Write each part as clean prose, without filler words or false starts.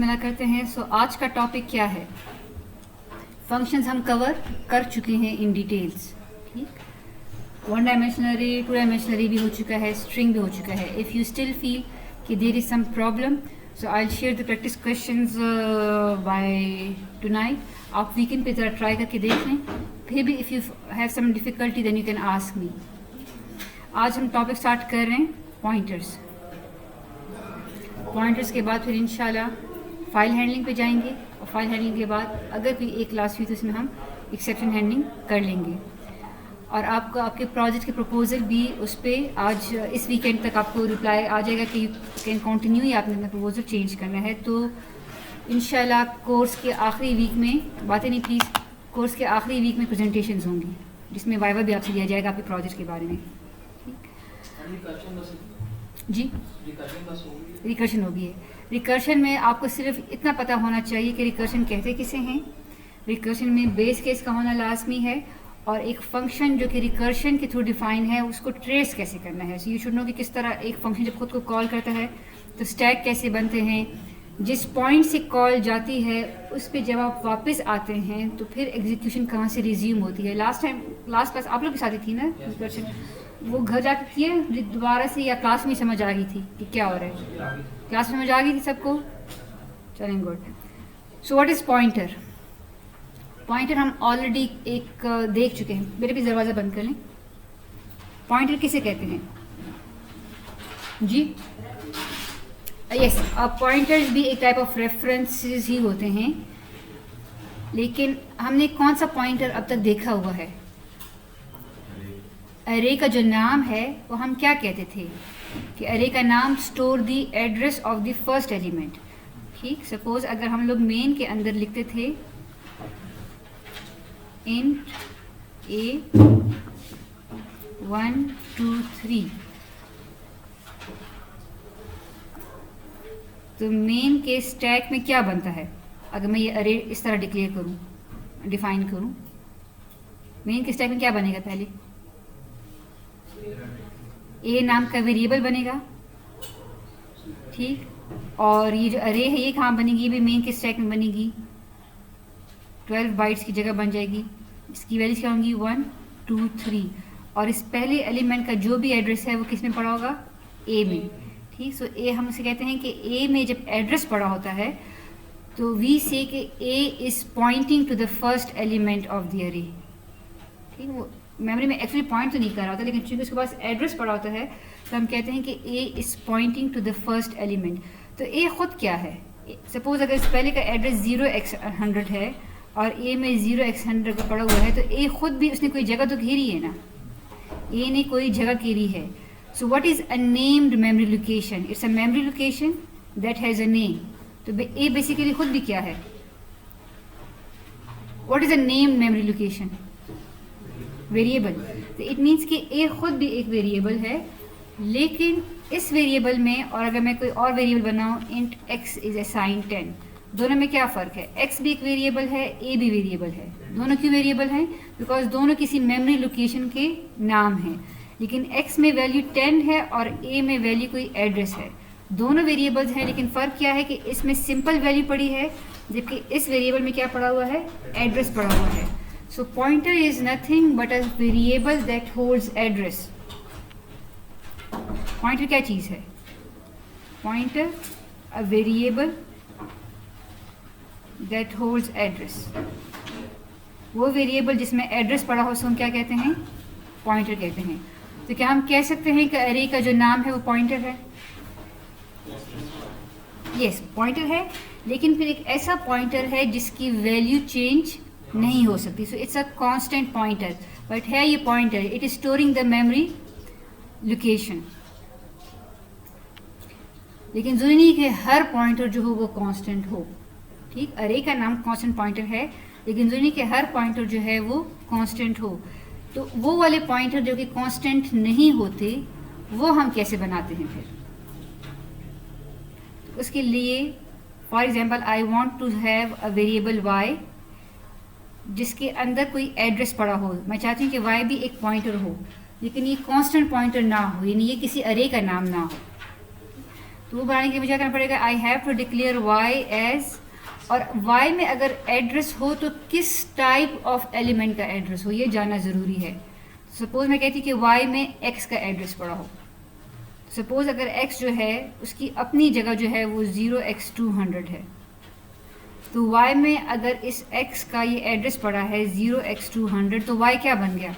बिस्मिल्लाह करते हैं। सो आज का टॉपिक क्या है? फंक्शंस हम कवर कर चुके हैं इन डिटेल्स। ठीक, वन डायमेंशनरी, टू डायमेंशनरी भी हो चुका है, स्ट्रिंग भी हो चुका है। इफ़ यू स्टिल फील कि there is some problem, so I will share the practice questions by tonight. आप वीकेंड पे ज़रा ट्राई करके देख लें। फिर भी if you have some difficulty then you can ask me. आज हम टॉपिक स्टार्ट कर रहे हैं पॉइंटर्स। पॉइंटर्स के बाद फिर इंशाल्लाह फाइल हैंडलिंग पे जाएंगे, और फाइल हैंडलिंग के बाद अगर कोई एक क्लास हुई तो इसमें हम एक्सेप्शन हैंडलिंग कर लेंगे। और आपको आपके प्रोजेक्ट के प्रपोजल भी उस पर आज इस वीकेंड तक आपको रिप्लाई आ जाएगा कि यू कैन कंटिन्यू या आपने अपना प्रपोजल चेंज करना है। तो इंशाल्लाह कोर्स के आखिरी वीक में, बातें नहीं प्लीज़, कोर्स के आखिरी वीक में प्रेजेंटेशंस होंगी जिसमें वाइवा भी आपसे लिया जाएगा आपके प्रोजेक्ट के बारे में। जी, रिकर्शन होगी है। रिकर्शन में आपको सिर्फ इतना पता होना चाहिए कि रिकर्शन कहते किसे हैं। रिकर्शन में बेस केस का होना लाजमी है, और एक फंक्शन जो कि रिकर्शन के थ्रू डिफाइन है उसको ट्रेस कैसे करना है। सो यू शुड नो कि किस तरह एक फंक्शन जब खुद को कॉल करता है तो स्टैक कैसे बनते हैं, जिस पॉइंट से कॉल जाती है उस पर जब आप वापस आते हैं तो फिर एग्जीक्यूशन कहाँ से रिज्यूम होती है। लास्ट क्लास आप लोग के साथ ही थी ना रिकर्शन, वो घर जाके किए दोबारा से या क्लास में समझ आ गई थी कि क्या हो रहा है? क्लास में समझ आ गई थी सबको? चलें, good. So what is pointer? Pointer हम ऑलरेडी एक देख चुके हैं। मेरे भी दरवाज़ा बंद कर लें। पॉइंटर किसे कहते हैं जी? यस, पॉइंटर्स भी एक टाइप ऑफ रेफरेंसेस ही होते हैं, लेकिन हमने कौन सा पॉइंटर अब तक देखा हुआ है? अरे का जो नाम है वो हम क्या कहते थे कि अरे का नाम store the address of the first element. ठीक, सपोज अगर हम लोग मेन के अंदर लिखते थे इंट ए 1 2 3, तो मेन के स्टैक में क्या बनता है? अगर मैं ये अरे इस तरह डिक्लेयर करूं, डिफाइन करूं, मेन के स्टैक में क्या बनेगा? पहले ए नाम का वेरिएबल बनेगा। ठीक, और ये जो अरे है ये कहाँ बनेगी? ये भी मेन के स्टैक में बनेगी। 12 बाइट्स की जगह बन जाएगी। इसकी वैल्यूज क्या होंगी? 1 2 3, और इस पहले एलिमेंट का जो भी एड्रेस है वो किस में पड़ा होगा? ए में। ठीक, सो ए हम उसे कहते हैं कि ए में जब एड्रेस पड़ा होता है तो वी से कि a is pointing to the first element of the array. ठीक, वो मेमोरी में एक्चुअली पॉइंट तो नहीं कर रहा होता, लेकिन चूंकि उसके पास एड्रेस पड़ा होता है तो हम कहते हैं कि a is pointing to the first element. तो ए खुद क्या है? सपोज अगर इस पहले का एड्रेस 0x100 है और ए में 0x100 का पड़ा हुआ है, तो ए खुद भी उसने कोई जगह तो घेरी है ना, ए ने कोई जगह घेरी है। So what is a named memory location? It's a memory location that has a name. तो ए बेसिकली खुद भी क्या है? What is a named memory location? Variable. तो इट मीन्स कि ए खुद भी एक वेरिएबल है, लेकिन इस वेरिएबल में, और अगर मैं कोई और वेरिएबल बनाऊं, इंट x इज असाइन 10, दोनों में क्या फ़र्क है? x भी एक वेरिएबल है, a भी वेरिएबल है। दोनों क्यों वेरिएबल हैं? बिकॉज दोनों किसी मेमोरी लोकेशन के नाम हैं, लेकिन x में वैल्यू 10 है और a में वैल्यू कोई एड्रेस है। दोनों वेरिएबल्स हैं, लेकिन फ़र्क क्या है कि इसमें सिंपल वैल्यू पड़ी है, जबकि इस वेरिएबल में क्या पड़ा हुआ है? एड्रेस पड़ा हुआ है। So pointer is nothing but a variable that holds address. Pointer क्या चीज़ है? Pointer a variable that holds address. वो वेरिएबल जिसमें एड्रेस पड़ा हो उसको हम क्या कहते हैं? पॉइंटर कहते हैं। तो क्या हम कह सकते हैं कि अरे का जो नाम है वो पॉइंटर है? यस, पॉइंटर है, लेकिन फिर एक ऐसा पॉइंटर है जिसकी वैल्यू चेंज नहीं हो सकती। So it's a constant pointer, but है ये pointer, it is storing the memory location. लेकिन जरूरी नहीं कि हर पॉइंटर जो हो वो कांस्टेंट हो। ठीक, अरे का नाम कांस्टेंट पॉइंटर है, लेकिन जरूरी नहीं कि हर पॉइंटर जो है वो कांस्टेंट हो। तो वो वाले पॉइंटर जो कि कांस्टेंट नहीं होते वो हम कैसे बनाते हैं फिर? तो उसके लिए for example I want to have a variable y जिसके अंदर कोई एड्रेस पड़ा हो। मैं चाहती हूँ कि y भी एक पॉइंटर हो, लेकिन ये कांस्टेंट पॉइंटर ना हो, यानी ये किसी अरे का नाम ना हो। तो वो बनाने के लिए मुझे क्या करना पड़ेगा, I have to declare y as, और वाई में अगर एड्रेस हो तो किस टाइप ऑफ एलिमेंट का एड्रेस हो ये जानना ज़रूरी है। सपोज मैं कहती कि वाई में एक्स का एड्रेस पड़ा हो, सपोज अगर एक्स जो है उसकी अपनी जगह जो है वो 0x200 है, तो y में अगर इस x का ये एड्रेस पड़ा है 0x200 तो y क्या बन गया,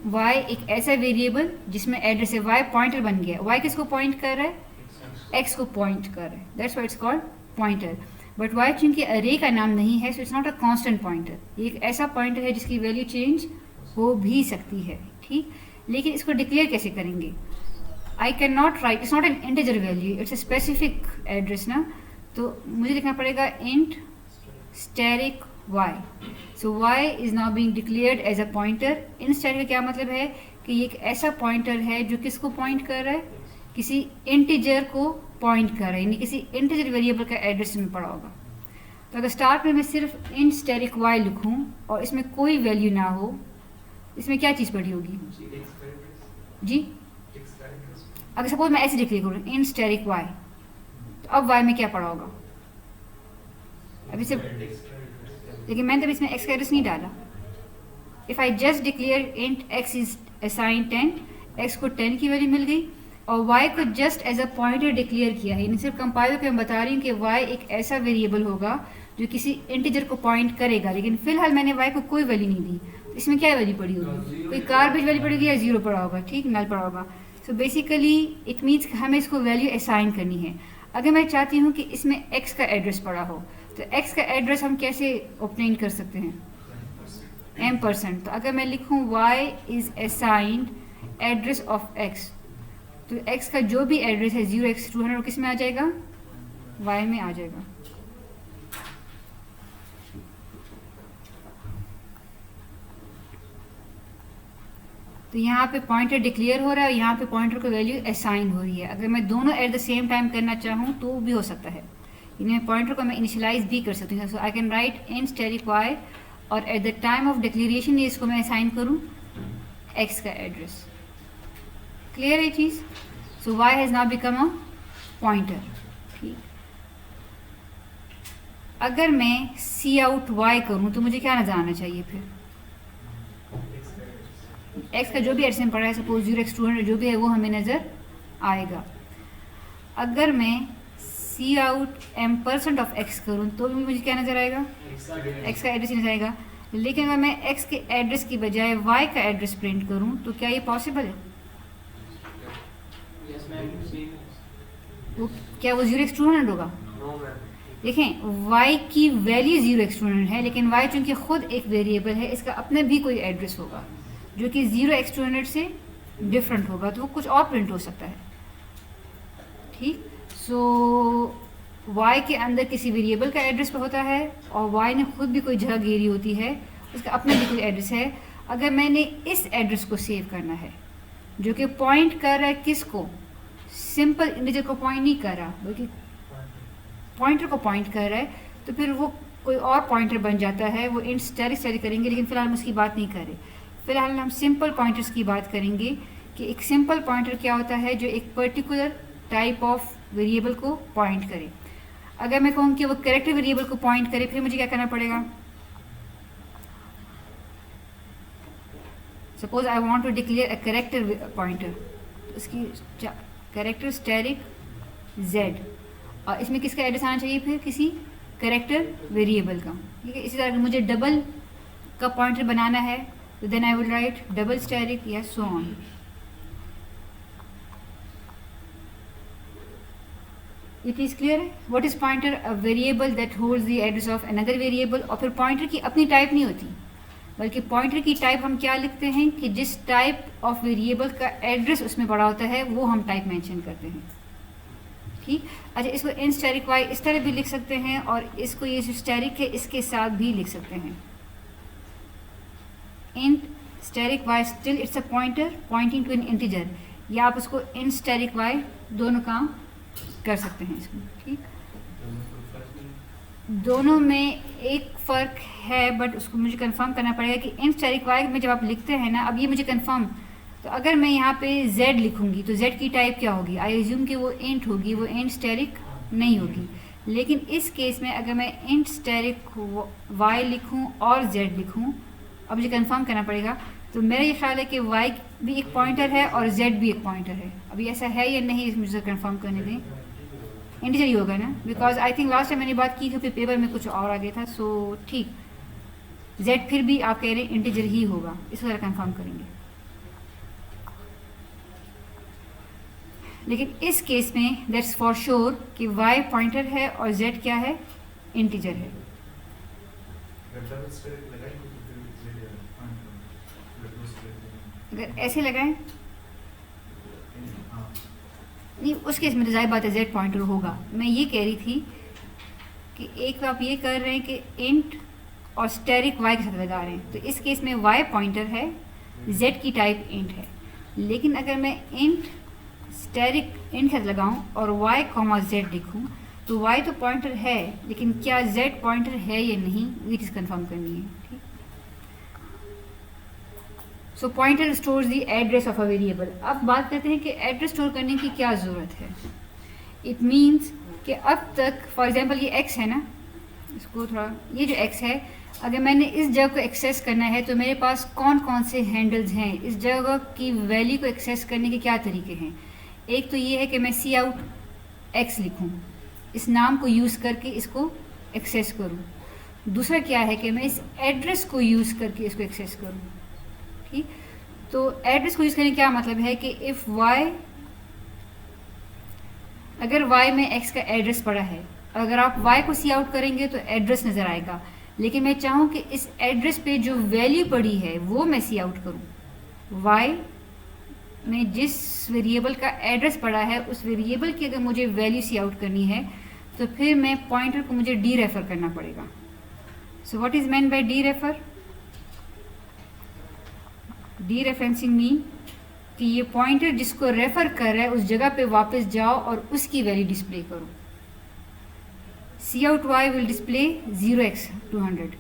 y एक ऐसा वेरिएबल जिसमें एड्रेस है, y पॉइंटर बन गया। y किसको पॉइंट कर रहा है, x को पॉइंट कर रहा है, that's why it's called pointer. But y चूंकि अरे का नाम नहीं है so it's not a constant pointer, ये एक ऐसा पॉइंटर है जिसकी वैल्यू चेंज हो भी सकती है, ठीक। लेकिन इसको डिक्लेयर कैसे करेंगे, I can not write, it's not an integer value, it's a specific address ना, तो मुझे लिखना पड़ेगा int static y। So y is now being declared as a pointer. इन स्टैटिक का क्या मतलब है कि ये एक ऐसा पॉइंटर है जो किसको पॉइंट कर रहा है, किसी इंटीजर को पॉइंट कर रहा है, यानी किसी इंटीजर वेरिएबल का एड्रेस में पड़ा होगा। तो अगर स्टार्ट में मैं सिर्फ इंट स्टैटिक y लिखूं और इसमें कोई वैल्यू ना हो, इसमें क्या चीज़ पड़ी होगी जी, अगर सपोज मैं ऐसे डिक्लेयर करूँ इंट स्टैटिक y, तो अब y में क्या पड़ा होगा, अभी सिर्फ, लेकिन मैंने तब इसमें x का एड्रेस नहीं डाला। If I just declare int x is assign 10, x को 10 की वैल्यू मिल गई और y को just as a pointer declare किया है, यानी सिर्फ कंपाइलर को मैं बता रही हूँ कि y एक ऐसा वेरिएबल होगा जो किसी इंटीजर को पॉइंट करेगा, लेकिन फिलहाल मैंने y को कोई वैल्यू नहीं दी, तो इसमें क्या वैल्यू पड़ी होगी, कोई गार्बेज वैल्यू पड़ेगी या जीरो पड़ा होगा, ठीक, नल पड़ा होगा। सो बेसिकली इट मीन्स हमें इसको वैल्यू असाइन करनी है। अगर मैं चाहती हूँ कि इसमें x का एड्रेस पड़ा हो तो x का एड्रेस हम कैसे ऑब्टेन कर सकते हैं, m%। तो अगर मैं लिखूँ y is assigned address of x, तो x का जो भी एड्रेस है 0x200 किस में आ जाएगा, y में आ जाएगा। तो यहाँ पे पॉइंटर डिक्लेयर हो रहा है और यहाँ पे पॉइंटर को वैल्यू असाइन हो रही है। अगर मैं दोनों एट द सेम टाइम करना चाहूँ तो भी हो सकता है, इन्हें पॉइंटर को मैं इनिशियलाइज भी कर सकती हूँ। So I can write in static y और at the time of declaration इसको मैं असाइन करूँ x का एड्रेस। क्लियर है चीज़। So y has now become a pointer, ठीक। अगर मैं सी आउट y करूँ तो मुझे क्या नजर आना चाहिए, फिर x का जो भी एड्रेस में पड़ा है, सपोज 0x200 जो भी है वो हमें नज़र आएगा। अगर मैं सी आउट m% ऑफ x करूँ तो भी मुझे क्या नज़र आएगा, x का एड्रेस ही नजर आएगा। लेकिन अगर मैं x के एड्रेस की बजाय y का एड्रेस प्रिंट करूँ तो क्या ये पॉसिबल है, वो क्या वो 0x200 होगा। देखें y की वैल्यू 0x200 है, लेकिन y चूंकि खुद एक वेरिएबल है, इसका अपने भी कोई एड्रेस होगा जो कि 0x200 से डिफरेंट होगा, तो वो कुछ और प्रिंट हो सकता है, ठीक। सो y के अंदर किसी वेरिएबल का एड्रेस होता है और y ने खुद भी कोई जगह घेरी होती है, उसका अपना भी कोई एड्रेस है। अगर मैंने इस एड्रेस को सेव करना है जो कि पॉइंट कर रहा है किसको, सिंपल इंटीजर को पॉइंट नहीं कर रहा बल्कि पॉइंटर को पॉइंट कर रहा है, तो फिर वो कोई और पॉइंटर बन जाता है, वो इंट स्टैटिक करेंगे। लेकिन फिलहाल हम उसकी बात नहीं कर रहे, फिलहाल हम सिंपल पॉइंटर्स की बात करेंगे कि एक सिंपल पॉइंटर क्या होता है जो एक पर्टिकुलर टाइप ऑफ वेरिएबल को पॉइंट करे। अगर मैं कहूँ कि वो कैरेक्टर वेरिएबल को पॉइंट करे, फिर मुझे क्या करना पड़ेगा, suppose I want to declare a character pointer, तो उसकी कैरेक्टर स्टैटिक z, और इसमें किसका एड्रेस आना चाहिए, फिर किसी कैरेक्टर वेरिएबल का, ठीक है। इसी तरह मुझे डबल का पॉइंटर बनाना है तो then I will write double static या so on. It is clear. What is pointer, a variable that holds the address of another variable. और फिर पॉइंटर की अपनी टाइप नहीं होती, बल्कि पॉइंटर की टाइप हम क्या लिखते हैं कि जिस टाइप ऑफ वेरिएबल का एड्रेस उसमें पड़ा होता है वो हम टाइप मेंशन करते हैं, ठीक। अच्छा, इसको इन स्टैटिक y इस तरह भी लिख सकते हैं और इसको ये जो स्टैटिक है इसके साथ भी लिख सकते हैं। int static y still it's a pointer pointing to an integer, या आप उसको इन स्टैटिक y दोनों काम कर सकते हैं इसमें, ठीक। दोनों में एक फ़र्क है, बट उसको मुझे कंफर्म करना पड़ेगा कि इन स्टैटिक y में जब आप लिखते हैं ना, अब ये मुझे कंफर्म तो अगर मैं यहाँ पे z लिखूँगी तो z की टाइप क्या होगी? आई एज्यूम कि वो इंट होगी, वो इंट स्टेरिक नहीं होगी। लेकिन इस केस में अगर मैं इंट स्टेरिक y लिखूँ और z लिखूँ, अब मुझे कंफर्म करना पड़ेगा, तो मेरा ये ख्याल है कि y भी एक पॉइंटर है और z भी एक पॉइंटर है। अभी ऐसा है या नहीं इस मुझे कंफर्म करने दें। इंटीजर ही होगा ना, because I think last time मैंने बात की थी फिर पेपर में कुछ और आ गया था। सो ठीक, z फिर भी आप कह रहे हैं इंटीजर ही होगा, इसको ज़रा कंफर्म करेंगे। लेकिन इस केस में दैट्स फॉर श्योर कि y पॉइंटर है और z क्या है? इंटीजर है। अगर ऐसे लगाएं नहीं, उस केस में तो जाहिर बात है z पॉइंटर होगा। मैं ये कह रही थी कि एक तो आप ये कर रहे हैं कि इंट और स्टेरिक y के साथ लगा रहे हैं, तो इस केस में y पॉइंटर है, z की टाइप इंट है। लेकिन अगर मैं इंट स्टेरिक इंट के साथ लगाऊं और y कॉमा z लिखूं, तो y तो पॉइंटर है, लेकिन क्या z पॉइंटर है या नहीं, ये चीज़ कन्फर्म करनी है। ठीक, so pointer stores the address of a variable. अब बात करते हैं कि एड्रेस स्टोर करने की क्या ज़रूरत है। इट मीन्स कि अब तक फॉर एग्जांपल ये x है ना, इसको थोड़ा, ये जो x है, अगर मैंने इस जगह को एक्सेस करना है तो मेरे पास कौन कौन से हैंडल्स हैं, इस जगह की वैल्यू को एक्सेस करने के क्या तरीके हैं। एक तो ये है कि मैं सी आउट x लिखूँ, इस नाम को यूज़ करके इसको एक्सेस करूँ। दूसरा क्या है कि मैं इस एड्रेस को यूज़ करके इसको एक्सेस करूँ। ठीक, तो एड्रेस को यूज़ करने का क्या मतलब है कि इफ़ y, अगर y में x का एड्रेस पड़ा है, अगर आप y को सी आउट करेंगे तो एड्रेस नज़र आएगा, लेकिन मैं चाहूँ कि इस एड्रेस पे जो वैल्यू पड़ी है वो मैं सी आउट करूँ। y में जिस वेरिएबल का एड्रेस पड़ा है उस वेरिएबल की अगर मुझे वैल्यू सी आउट करनी है तो फिर मैं पॉइंटर को मुझे डी रेफर करना पड़ेगा। So what is meant by D refer? D referencing mean कि ये पॉइंटर जिसको रेफर कर रहा है उस जगह पे वापस जाओ और उसकी वैल्यू डिस्प्ले करो। Cout y will display 0x200।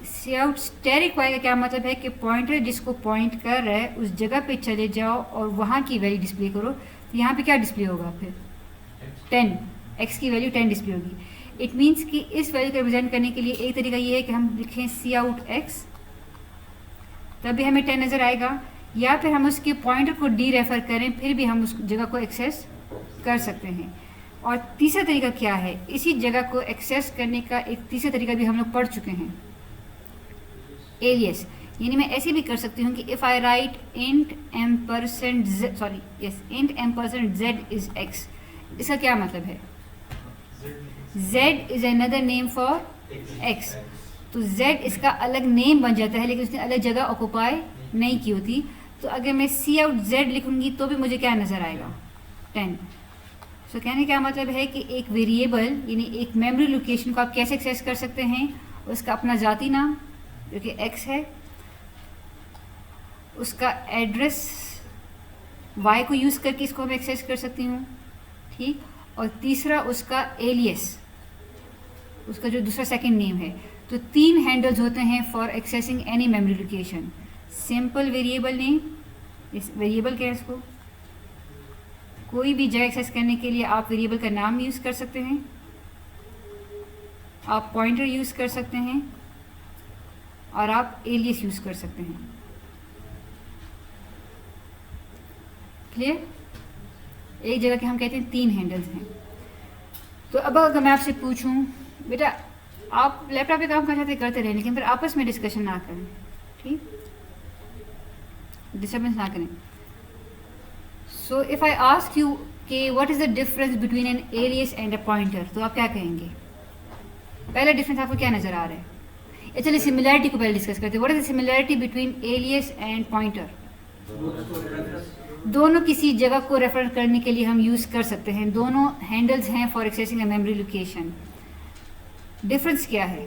Cout asterisk y का क्या मतलब है कि पॉइंटर जिसको पॉइंट कर रहा है उस जगह पे चले जाओ और वहाँ की वैल्यू डिस्प्ले करो। तो यहाँ पे क्या डिस्प्ले होगा फिर? 10, x की वैल्यू 10 डिस्प्ले होगी। इट मीन्स कि इस वैल्यू को रिप्रेजेंट करने के लिए एक तरीका ये है कि हम लिखें सी आउट x, तब भी हमें 10 नज़र आएगा, या फिर हम उसके पॉइंटर को डी रेफर करें, फिर भी हम उस जगह को एक्सेस कर सकते हैं। और तीसरा तरीका क्या है? इसी जगह को एक्सेस करने का एक तीसरा तरीका भी हम लोग पढ़ चुके हैं, एलियस। यानी मैं ऐसे भी कर सकती हूँ कि if I right int ampersand z is x, इसका क्या मतलब है? z is another name for x, तो z इसका अलग नेम बन जाता है, लेकिन उसने अलग जगह ऑक्यूपाई नहीं की होती। तो अगर मैं सी आउट z लिखूंगी तो भी मुझे क्या नज़र आएगा? 10। सो कहने का मतलब है कि एक वेरिएबल यानी एक मेमोरी लोकेशन को आप कैसे एक्सेस कर सकते हैं? उसका अपना ज़ाती नाम जो कि x है, उसका एड्रेस y को यूज़ करके इसको मैं एक्सेस कर सकती हूँ। ठीक, और तीसरा उसका एलियस, उसका जो दूसरा सेकंड नेम है। तो 3 हैंडल्स होते हैं for accessing any memory location. Simple variable name, इस वेरिएबल क्या है, इसको कोई भी जगह एक्सेस करने के लिए आप वेरिएबल का नाम यूज़ कर सकते हैं, आप पॉइंटर यूज़ कर सकते हैं और आप एलियस यूज़ कर सकते हैं। क्लियर? एक जगह के हम कहते हैं 3 हैंडल्स हैं। तो अब अगर मैं आपसे पूछूं, बेटा आप लैपटॉप पे काम करना चाहते करते रहें, लेकिन फिर आपस में डिस्कशन ना करें, ठीक, डिस्टर्बेंस ना करें। So if I ask you कि what is the difference between an alias and a pointer, तो आप क्या कहेंगे? पहला डिफरेंस आपको क्या नज़र आ रहा है? चलिए सिमिलैरिटी को पहले डिस्कस करते हैं। What is the similarity between alias and pointer? दोनों किसी जगह को रेफर करने के लिए हम यूज़ कर सकते हैं, दोनों हैंडल्स हैं for accessing a memory location. Difference क्या है?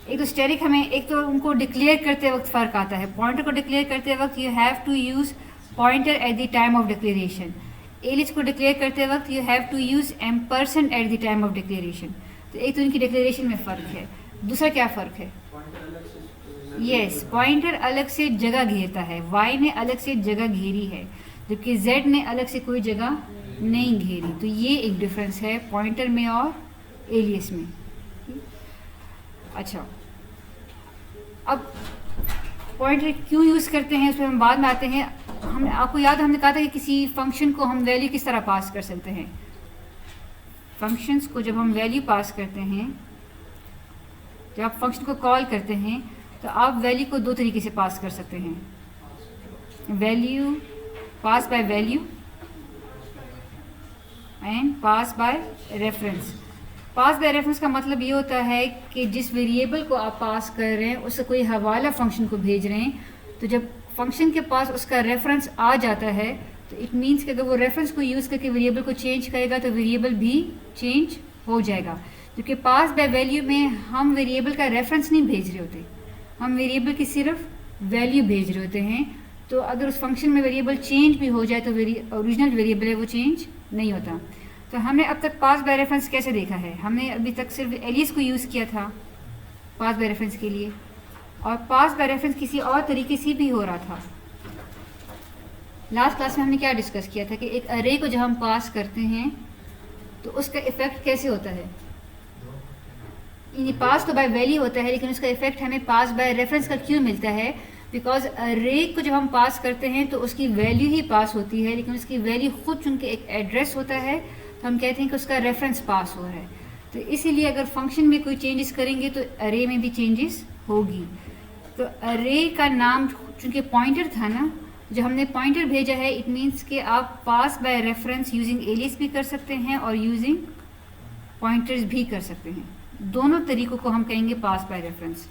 एक तो स्टेरिक हमें, एक तो उनको डिक्लेयर करते वक्त फ़र्क आता है। पॉइंटर को डिक्लेयर करते वक्त you have to use pointer at the time of declaration, alias को डिक्लेयर करते वक्त you have to use ampersand at the time of declaration. तो एक तो इनकी डिक्लेरेशन में फ़र्क है। दूसरा क्या फ़र्क है? यस, पॉइंटर अलग से जगह घेरता है, y ने अलग से जगह घेरी है, जबकि z ने अलग से कोई जगह नहीं घेरी। तो ये एक डिफरेंस है पॉइंटर में और एलियस में। अच्छा, अब पॉइंटर क्यों यूज़ करते हैं उस पर हम बाद में आते हैं। हमने आपको याद, हमने कहा था कि किसी फंक्शन को हम वैल्यू किस तरह पास कर सकते हैं। फंक्शंस को जब हम वैल्यू पास करते हैं, जब आप फंक्शन को कॉल करते हैं तो आप वैल्यू को दो तरीके से पास कर सकते हैं, value pass by value and pass by reference. Pass by reference का मतलब ये होता है कि जिस वेरिएबल को आप पास कर रहे हैं उससे कोई हवाला फंक्शन को भेज रहे हैं, तो जब फंक्शन के पास उसका रेफरेंस आ जाता है तो इट मीन्स कि अगर वो रेफरेंस को यूज़ करके वेरिएबल को चेंज करेगा तो वेरिएबल भी चेंज हो जाएगा। क्योंकि पास बाय वैल्यू में हम वेरिएबल का रेफरेंस नहीं भेज रहे होते, हम वेरिएबल की सिर्फ वैल्यू भेज रहे होते हैं। तो अगर उस फंक्शन में वेरिएबल चेंज भी हो जाए तो ओरिजिनल वेरिएबल है वो चेंज नहीं होता। तो हमने अब तक पास बाय रेफरेंस कैसे देखा है, हमने अभी तक सिर्फ एलियस को यूज़ किया था पास बाय रेफरेंस के लिए, और पास बाय रेफरेंस किसी और तरीके से भी हो रहा था। लास्ट क्लास में हमने क्या डिस्कस किया था कि एक अरे को जब हम पास करते हैं तो उसका इफेक्ट कैसे होता है। पास तो बाय वैल्यू होता है, लेकिन उसका इफेक्ट हमें पास बाय रेफरेंस का क्यों मिलता है, बिकॉज अरे को जब हम पास करते हैं तो उसकी वैल्यू ही पास होती है, लेकिन उसकी वैल्यू खुद चूँकि एक एड्रेस होता है तो हम कहते हैं कि उसका रेफरेंस पास हो रहा है। तो इसीलिए अगर फंक्शन में कोई चेंजेस करेंगे तो अरे में भी चेंजेस होगी। तो अरे का नाम चूँकि पॉइंटर था ना, जब हमने पॉइंटर भेजा है इट मीन्स कि आप पास बाय रेफरेंस यूजिंग एलियस भी कर सकते हैं और यूजिंग पॉइंटर्स भी कर सकते हैं। दोनों तरीकों को हम कहेंगे पास बाय रेफरेंस।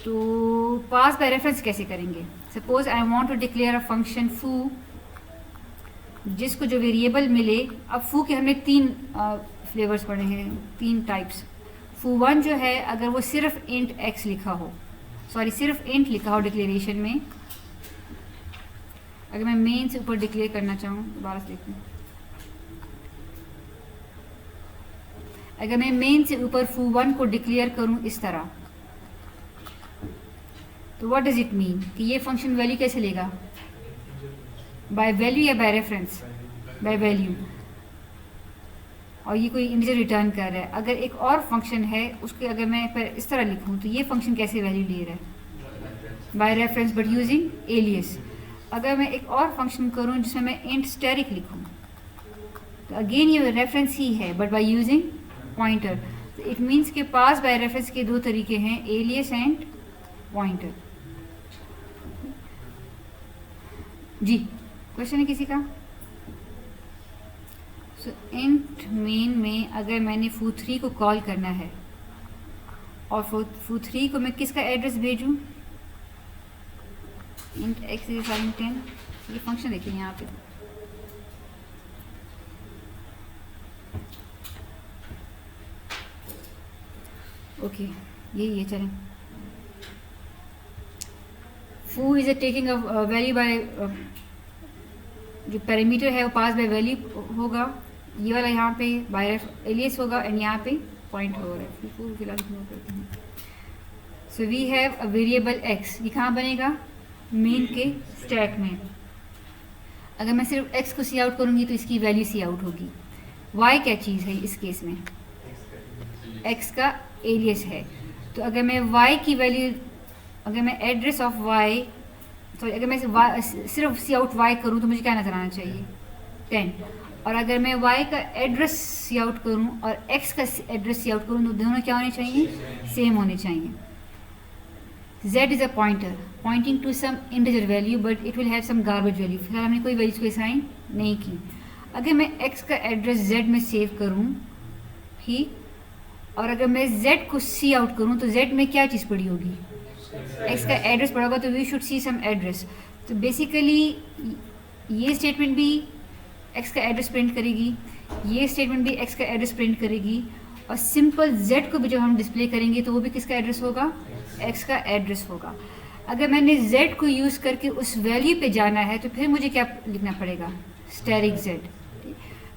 तो पास बाय रेफरेंस कैसे करेंगे। Suppose I want to declare a function foo, जिसको जो वेरिएबल मिले। अब फू के हमने तीन फ्लेवर्स पढ़े हैं, तीन टाइप्स। फू वन जो है अगर वो सिर्फ इंट एक्स लिखा हो, सॉरी सिर्फ इंट लिखा हो डिक्लेरेशन में, अगर मैं मेन से ऊपर डिक्लेयर करना चाहूँ, दोबारा से देखूँ, अगर मैं मेन से ऊपर फू वन को डिक्लेयर करूँ इस तरह, तो व्हाट डज इट मीन कि ये फंक्शन वैल्यू कैसे लेगा, बाय वैल्यू या बाय रेफरेंस, बाय वैल्यू, और ये कोई इंटीजर रिटर्न कर रहा है। अगर एक और फंक्शन है उसके अगर मैं पर इस तरह लिखूँ तो ये फंक्शन कैसे वैल्यू ले रहा है, by reference but using alias. अगर मैं एक और फंक्शन करूँ जिसमें मैं इंट स्टैटिक लिखूँ तो अगेन ये रेफरेंस ही है बट बाय यूजिंग पॉइंटर। तो इट मीन्स के पास बाय रेफरेंस के दो तरीके हैं, एलियस एंड पॉइंटर। जी क्वेश्चन है किसी का। सो इंट मेन में अगर मैंने foo3 को कॉल करना है और foo3 को मैं किसका एड्रेस भेजूं, इंट x इज 10। ये फंक्शन देखिए यहाँ पे, ओके ये चलें। foo is taking a value by, जो पैरामीटर है वो पास बाय वैल्यू होगा, ये वाला यहाँ पे बाय एलियस होगा एंड यहाँ पे पॉइंट होगा। फिलहाल इग्नोर करते हैं। So we have a variable x, ये कहाँ बनेगा, मेन के स्टैक में। अगर मैं सिर्फ x को सी आउट करूँगी तो इसकी वैल्यू सी आउट होगी। y क्या चीज़ है इस केस में, x का एलियस है। तो अगर मैं y की वैल्यू, अगर मैं एड्रेस ऑफ y, तो अगर मैं सिर्फ सी आउट y करूँ तो मुझे क्या नज़र आना चाहिए, 10। और अगर मैं y का एड्रेस सी आउट करूँ और x का एड्रेस सी आउट करूँ तो दोनों क्या होने चाहिए, सेम होने चाहिए। z is a pointer pointing to some integer value but it will have some garbage value. फिलहाल हमने कोई वैल्यूज को असाइन नहीं की। अगर मैं x का एड्रेस z में सेव करूँ, ठीक, और अगर मैं z को सी आउट करूँ तो z में क्या चीज़ पड़ी होगी, x का एड्रेस पड़ा होगा, तो we should see some address. तो बेसिकली ये स्टेटमेंट भी x का एड्रेस प्रिंट करेगी, ये स्टेटमेंट भी x का एड्रेस प्रिंट करेगी, और सिंपल z को भी जब हम डिस्प्ले करेंगे तो वो भी किसका एड्रेस होगा, x का एड्रेस होगा। अगर मैंने z को यूज़ करके उस वैल्यू पे जाना है तो फिर मुझे क्या लिखना पड़ेगा, static z।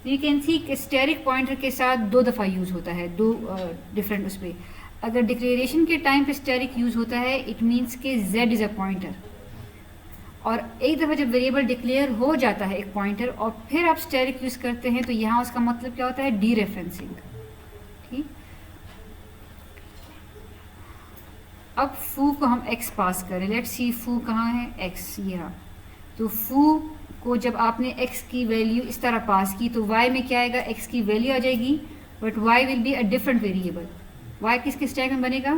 You can see कि स्टैटिक पॉइंटर के साथ दो दफ़ा यूज़ होता है, दो डिफरेंट उस पर। अगर डिक्लेरेशन के टाइम पे स्टैटिक यूज़ होता है इट मीन्स के z इज़ अ पॉइंटर, और एक दफ़ा जब वेरिएबल डिक्लेयर हो जाता है एक पॉइंटर और फिर आप स्टैटिक यूज़ करते हैं तो यहाँ उसका मतलब क्या होता है, डी रेफरेंसिंग। ठीक, अब फू को हम x पास करें, लेट्स सी फू कहाँ है, x ये रहा। तो फू को जब आपने x की वैल्यू इस तरह पास की तो y में क्या आएगा, x की वैल्यू आ जाएगी, but y will be a different variable. y किसके स्टैक में बनेगा,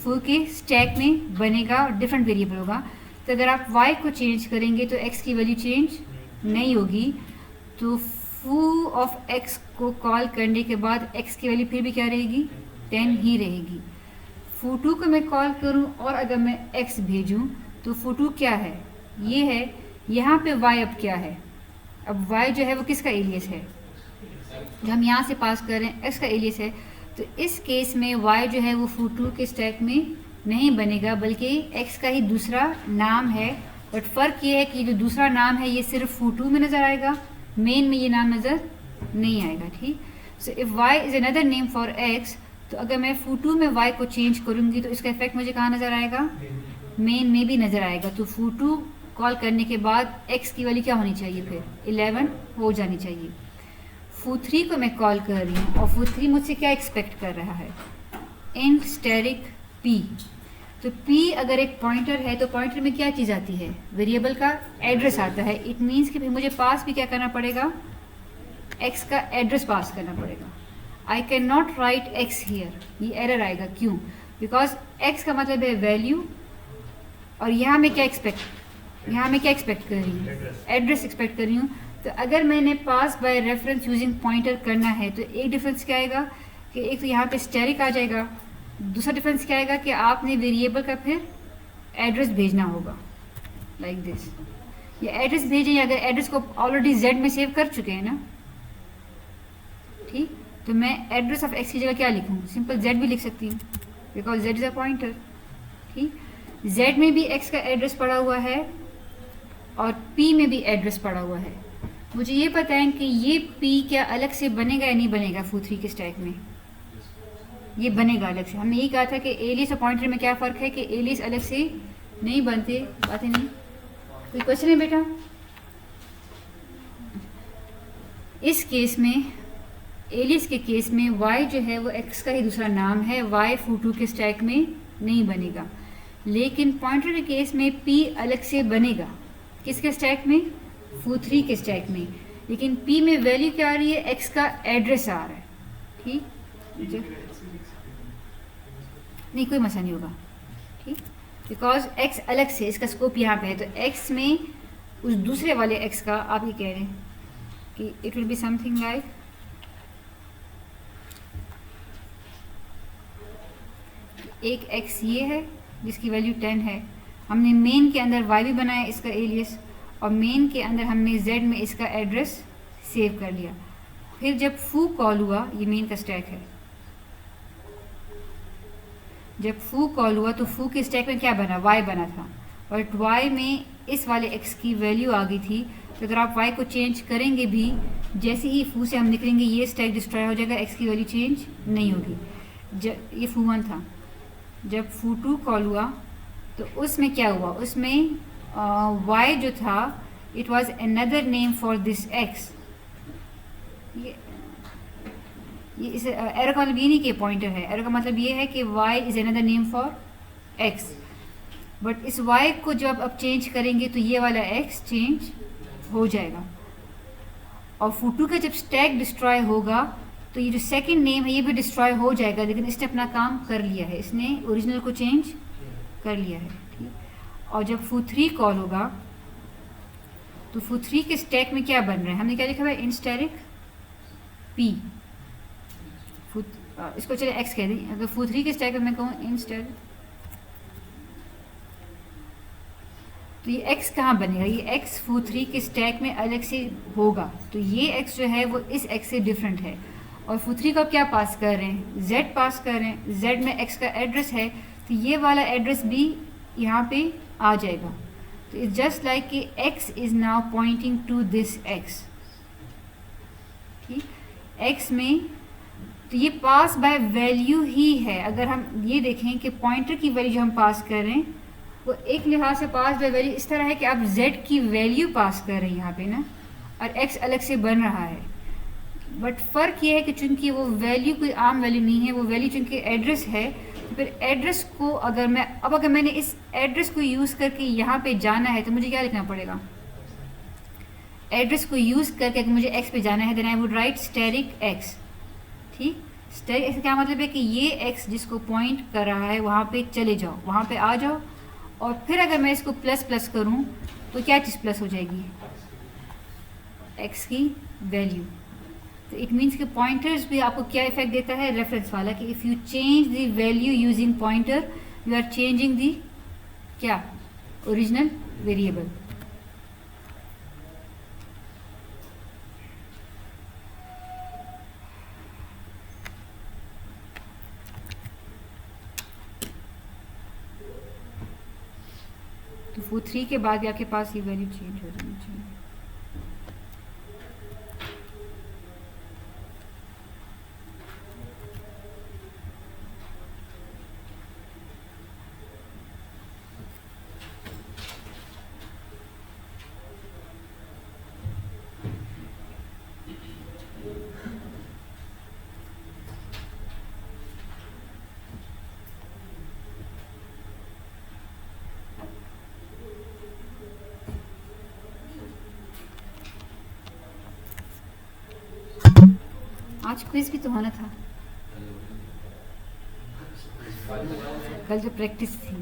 फू के स्टैक में बनेगा और डिफरेंट वेरिएबल होगा। तो अगर आप y को चेंज करेंगे तो x की वैल्यू चेंज नहीं होगी, तो फू ऑफ x को कॉल करने के बाद x की वैल्यू फिर भी क्या रहेगी, 10 ही रहेगी। फू टू को मैं कॉल करूं और अगर मैं x भेजूं तो फू टू क्या है, ये है। यहाँ पे y अब क्या है, अब y जो है वो किसका एलियस है, जो हम यहाँ से पास कर रहे हैं x का एलियस है। तो इस केस में y जो है वो फू टू के स्टैक में नहीं बनेगा बल्कि x का ही दूसरा नाम है। बट फ़र्क ये है कि जो दूसरा नाम है ये सिर्फ फू टू में नज़र आएगा, मेन में ये नाम नज़र नहीं आएगा। ठीक, so if y is another name for x, तो अगर मैं फू टू में y को चेंज करूँगी तो इसका इफेक्ट मुझे कहाँ नज़र आएगा, मेन में भी नज़र आएगा। तो फू टू कॉल करने के बाद x की वैल्यू क्या होनी चाहिए, फिर 11 हो जानी चाहिए। फू थ्री को मैं कॉल कर रही हूँ और फू थ्री मुझसे क्या एक्सपेक्ट कर रहा है, इंट स्टैटिक p। तो p अगर एक पॉइंटर है तो पॉइंटर में क्या चीज़ आती है, वेरिएबल का एड्रेस आता है। इट मीन्स कि फिर मुझे पास भी क्या करना पड़ेगा, x का एड्रेस पास करना पड़ेगा। आई can not right x here, ये एरर आएगा, क्यों, बिकॉज x का मतलब है वैल्यू और यहाँ मैं क्या एक्सपेक्ट कर रही हूँ, एड्रेस एक्सपेक्ट कर रही हूँ। तो अगर मैंने पास बाय रेफरेंस यूजिंग पॉइंटर करना है तो एक डिफरेंस क्या आएगा कि एक तो यहाँ पे स्टैटिक आ जाएगा, दूसरा डिफरेंस क्या आएगा कि आपने वेरिएबल का फिर एड्रेस भेजना होगा, लाइक दिस। ये एड्रेस भेजें, अगर एड्रेस को ऑलरेडी z में सेव कर चुके हैं ना, ठीक, तो मैं एड्रेस ऑफ x की जगह क्या लिखूँ, सिंपल z भी लिख सकती हूँ because z is a pointer. ठीक, z में भी x का एड्रेस पड़ा हुआ है और p में भी एड्रेस पड़ा हुआ है। मुझे ये पता है कि ये p क्या अलग से बनेगा या नहीं बनेगा, फू थ्री के स्टैक में ये बनेगा अलग से। हमने यही कहा था कि एलियस और पॉइंटर में क्या फ़र्क है कि एलियस अलग से नहीं बनते, बातें नहीं। कोई क्वेश्चन है बेटा? इस केस में, एलियस के केस में y जो है वो x का ही दूसरा नाम है, y फू टू के स्टैक में नहीं बनेगा। लेकिन पॉइंटर के केस में p अलग से बनेगा, किसके स्टैक में, फू थ्री के स्टैक में। लेकिन p में वैल्यू क्या आ रही है, x का एड्रेस आ रहा है। ठीक, नहीं कोई मसला नहीं होगा, ठीक, बिकॉज x अलग से, इसका स्कोप यहाँ पे है, तो x में उस दूसरे वाले x का आप ये कह रहे हैं कि it will be something like एक x ये है जिसकी वैल्यू 10 है। हमने मेन के अंदर y भी बनाया इसका एलियस और मेन के अंदर हमने z में इसका एड्रेस सेव कर लिया। फिर जब फू कॉल हुआ, ये मेन का स्टैक है, जब फू कॉल हुआ तो फू के स्टैक में क्या बना, y बना था, और y में इस वाले x की वैल्यू आ गई थी। तो अगर आप y को चेंज करेंगे भी, जैसे ही फू से हम निकलेंगे ये स्टैक डिस्ट्रॉय हो जाएगा, x की वैल्यू चेंज नहीं होगी। ये फू वन था। जब फू टू कॉल हुआ तो उसमें क्या हुआ, उसमें y जो था it was another name for this x। ये इस एरर का मतलब ये नहीं कि पॉइंटर है, एरर का मतलब ये है कि y is another name for x। But इस y को जब अब चेंज करेंगे तो ये वाला x चेंज हो जाएगा और फू टू का जब स्टैक डिस्ट्रॉय होगा तो ये जो सेकंड नेम है ये भी डिस्ट्रॉय हो जाएगा। लेकिन इसने अपना काम कर लिया है, इसने ओरिजिनल को चेंज कर लिया है। ठीक, और जब फू थ्री कॉल होगा तो फू थ्री के स्टैक में क्या बन रहा है, हमने क्या लिखा हुआ है, इंस्टैटिक p। इसको चले x कह दें। अगर फू थ्री के स्टैक में मैं कहूँ इंस्टैटिक, तो ये x कहाँ बनेगा, ये x फू थ्री के स्टैक में अलग से होगा। तो ये x जो है वो इस x से डिफरेंट है। और फू थ्री को आप क्या पास कर रहे हैं, z पास कर रहे हैं, z में x का एड्रेस है तो ये वाला एड्रेस भी यहाँ पे आ जाएगा। तो इट्स जस्ट लाइक कि x is now pointing to this x। ठीक, x में तो ये पास बाय वैल्यू ही है। अगर हम ये देखें कि पॉइंटर की वैल्यू जो हम पास कर रहे हैं वो एक लिहाज से पास बाय वैल्यू इस तरह है कि आप z की वैल्यू पास कर रहे हैं यहाँ पे ना, और x अलग से बन रहा है। बट फ़र्क ये है कि चूंकि वो वैल्यू कोई आम वैल्यू नहीं है, वो वैल्यू चूंकि एड्रेस है, तो फिर एड्रेस को अगर मैंने इस एड्रेस को यूज़ करके यहाँ पे जाना है तो मुझे क्या लिखना पड़ेगा? एड्रेस को यूज़ करके अगर मुझे x पे जाना है then I would write asterisk x। ठीक, स्टेरिक x का क्या मतलब है कि ये x जिसको पॉइंट कर रहा है वहाँ पे चले जाओ, वहाँ पे आ जाओ, और फिर अगर मैं इसको प्लस प्लस करूँ तो क्या चीज़ प्लस हो जाएगी? x की वैल्यू। तो इट मीन्स कि पॉइंटर्स भी आपको क्या इफेक्ट देता है? रेफरेंस वाला, कि if you change the value using pointer you are changing the क्या? Original variable. तो वो 3 के बाद आपके पास ये वैल्यू चेंज हो जानी चाहिए। आज क्विज भी तो होना था, कल जो प्रैक्टिस थी,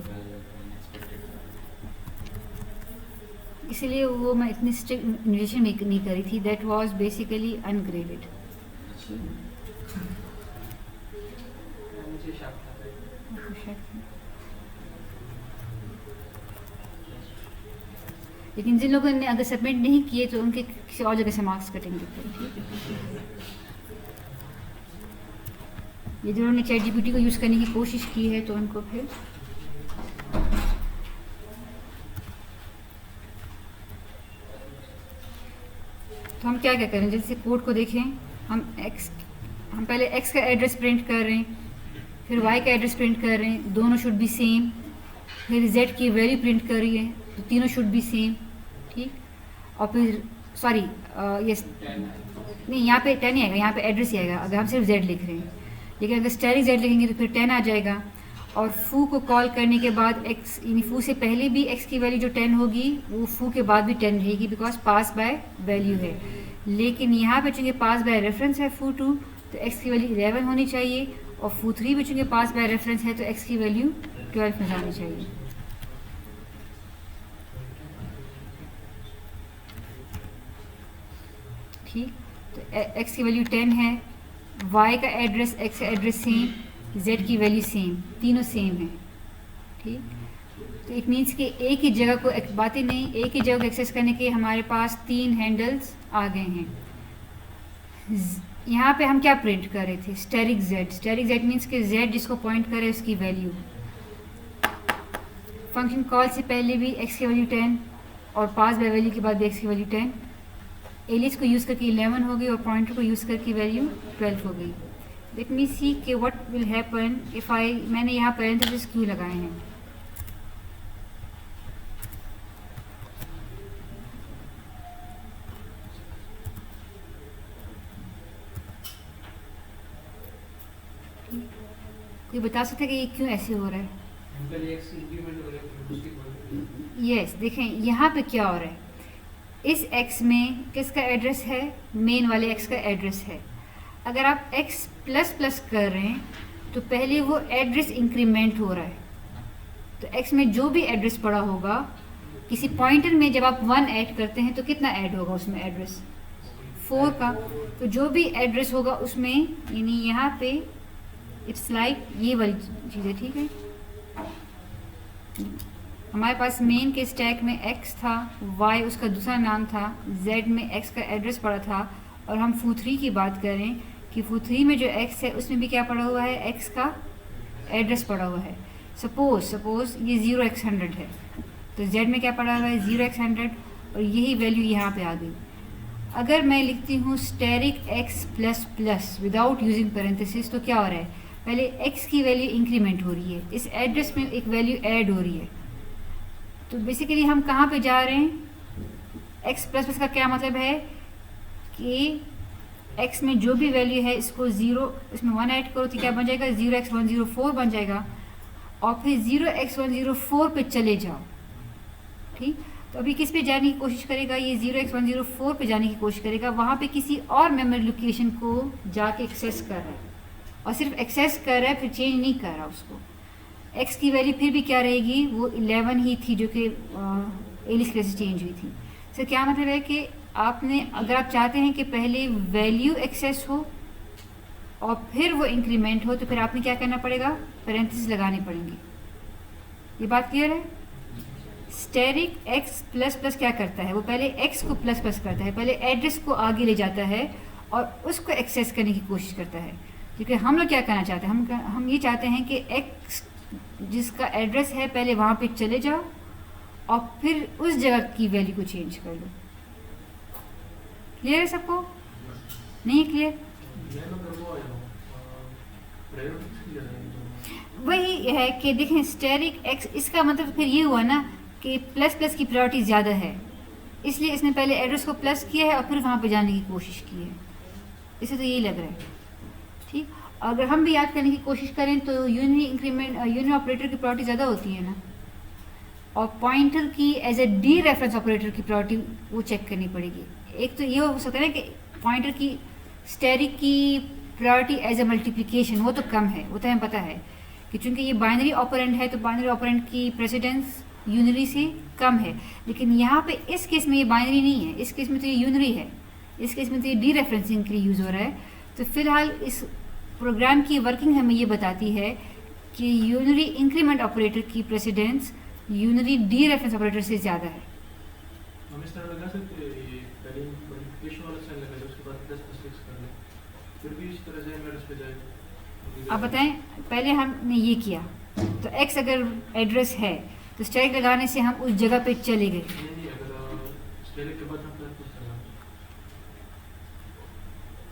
इसलिए वो मैं इतनी स्ट्रिक्ट इन्विटेशन नहीं करी थी। That was basically ungraded. लेकिन जिन लोगों ने अगर सबमिट नहीं किए तो उनके किसी और जगह से मार्क्स कटेंगे। ये जिन्होंने ChatGPT को यूज़ करने की कोशिश की है तो उनको फिर तो हम क्या करें, जैसे कोड को देखें, हम पहले x का एड्रेस प्रिंट कर रहे हैं, फिर y का एड्रेस प्रिंट कर रहे हैं, दोनों शुड बी सेम, फिर z की वैल्यू प्रिंट कर रही है तो तीनों शुड बी सेम। ठीक, और फिर सॉरी यस नहीं, यहाँ पे 10 ही आएगा, यहाँ पे एड्रेस ही आएगा अगर हम सिर्फ z लिख रहे हैं। लेकिन अगर स्टेरिक z लिखेंगे तो फिर 10 आ जाएगा। और फू को कॉल करने के बाद x, यानी फू से पहले भी x की वैल्यू जो 10 होगी वो फू के बाद भी 10 रहेगी, बिकॉज पास बाय वैल्यू है। लेकिन यहाँ पे चूँकि पास बाय रेफरेंस है फू 2 तो x की वैल्यू 11 होनी चाहिए, और फू 3 भी चूँकि पास बाय रेफरेंस है तो x की वैल्यू 12 में जानी चाहिए। ठीक, तो x की वैल्यू 10 है, y का एड्रेस x का एड्रेस सेम, z की वैल्यू सेम, तीनों सेम है। ठीक, तो इट मीन्स कि एक ही जगह को बातें नहीं, एक ही जगह को एक्सेस करने के हमारे पास 3 हैंडल्स आ गए हैं। यहाँ पे हम क्या प्रिंट कर रहे थे? Asterisk z। Asterisk z means कि z जिसको पॉइंट करे उसकी वैल्यू। फंक्शन कॉल से पहले भी x की वैल्यू 10 और पास बाय वैल्यू के बाद भी x की वैल्यू 10, एलिस को यूज़ करके 11 हो गई और पॉइंटर को यूज़ करके वैल्यू 12 हो गई। लेट मी सी कि व्हाट विल हैपन इफ़ मैंने यहाँ पैरेंथेसिस क्यों लगाए हैं। कोई बता सकता है कि ये क्यों ऐसे हो रहा है? यस, देखें यहाँ पे क्या हो रहा है, इस x में किसका एड्रेस है? मेन वाले x का एड्रेस है। अगर आप x प्लस प्लस कर रहे हैं तो पहले वो एड्रेस इंक्रीमेंट हो रहा है, तो x में जो भी एड्रेस पड़ा होगा, किसी पॉइंटर में जब आप 1 ऐड करते हैं तो कितना ऐड होगा उसमें एड्रेस? 4 का। तो जो भी एड्रेस होगा उसमें, यानी यहाँ पे इट्स लाइक ये वाली चीज़ है। ठीक है, हमारे पास मेन के स्टैक में x था, y उसका दूसरा नाम था, z में x का एड्रेस पड़ा था, और हम फू 3 की बात करें कि फू 3 में जो x है उसमें भी क्या पड़ा हुआ है? x का एड्रेस पड़ा हुआ है। सपोज ये 0x100 है, तो z में क्या पड़ा हुआ है? 0x100, और यही वैल्यू यहाँ पे आ गई। अगर मैं लिखती हूँ asterisk x plus plus without using parenthesis तो क्या हो रहा है, पहले x की वैल्यू इंक्रीमेंट हो रही है, इस एड्रेस में एक वैल्यू ऐड हो रही है। तो बेसिकली हम कहाँ पे जा रहे हैं, x प्लस प्लस का क्या मतलब है कि x में जो भी वैल्यू है इसको 0, इसमें 1 ऐड करो तो क्या बन जाएगा, 0x104 बन जाएगा, और फिर 0x104 पे चले जाओ। ठीक, तो अभी किस पे जाने की कोशिश करेगा, ये 0x104 पे जाने की कोशिश करेगा, वहाँ पे किसी और मेमोरी लोकेशन को जाके एक्सेस कर रहा है, और सिर्फ एक्सेस कर रहा है, फिर चेंज नहीं कर रहा उसको। x की वैल्यू फिर भी क्या रहेगी, वो 11 ही थी जो कि एलिस के से चेंज हुई थी। सर क्या मतलब है कि आपने, अगर आप चाहते हैं कि पहले वैल्यू एक्सेस हो और फिर वो इंक्रीमेंट हो, तो फिर आपने क्या करना पड़ेगा, पैरेंथेसिस लगाने पड़ेंगे। ये बात क्लियर है। स्टेरिक x प्लस प्लस क्या करता है, वो पहले x को प्लस प्लस करता है, पहले एड्रेस को आगे ले जाता है और उसको एक्सेस करने की कोशिश करता है। क्योंकि हम लोग क्या करना चाहते हैं, हम ये चाहते हैं कि x जिसका एड्रेस है पहले वहाँ पे चले जाओ और फिर उस जगह की वैल्यू को चेंज कर लो। क्लियर है सबको, नहीं है क्लियर? वही है कि देखें स्टेरिक x, इसका मतलब फिर ये हुआ ना कि प्लस प्लस की प्रायोरिटी ज़्यादा है, इसलिए इसने पहले एड्रेस को प्लस किया है और फिर वहाँ पे जाने की कोशिश की है। इसे तो यही लग रहा है। ठीक, अगर हम भी याद करने की कोशिश करें तो यूनियन इंक्रीमेंट, यूनियन ऑपरेटर की प्रायोरिटी ज़्यादा होती है ना, और पॉइंटर की as a dereference operator की प्रायोरिटी वो चेक करनी पड़ेगी। एक तो ये हो सकता है ना कि पॉइंटर की स्टेरिक की प्रायोरिटी एज ए मल्टीप्लिकेशन, वो तो कम है, वो तो हमें पता है कि चूंकि ये बाइनरी ऑपरेंड है तो बाइनरी ऑपरेंड की प्रेसिडेंस यूनरी से कम है। लेकिन यहाँ पे इस केस में ये बाइनरी नहीं है, इस केस में तो ये यूनरी है, इस केस में तो ये डी रेफरेंसिंग के लिए यूज़ हो रहा है। तो फिलहाल इस प्रोग्राम की वर्किंग हमें ये बताती है कि यूनरी इंक्रीमेंट ऑपरेटर की precedence unary dereference operator से ज़्यादा है। हम इस तरह लगा सकते हैं, ये पहले मल्टीप्लिकेशन वाला साइन लगा दे, उसके बाद प्लस प्लस फिक्स कर ले, फिर भी इस तरह से हम एड्रेस पे जाए। आप बताएं, पहले हमने ये किया तो x अगर एड्रेस है तो स्टैक लगाने से हम उस जगह पे चले गए। नहीं, अगर स्टेरिक के बाद हम प्लस प्लस करना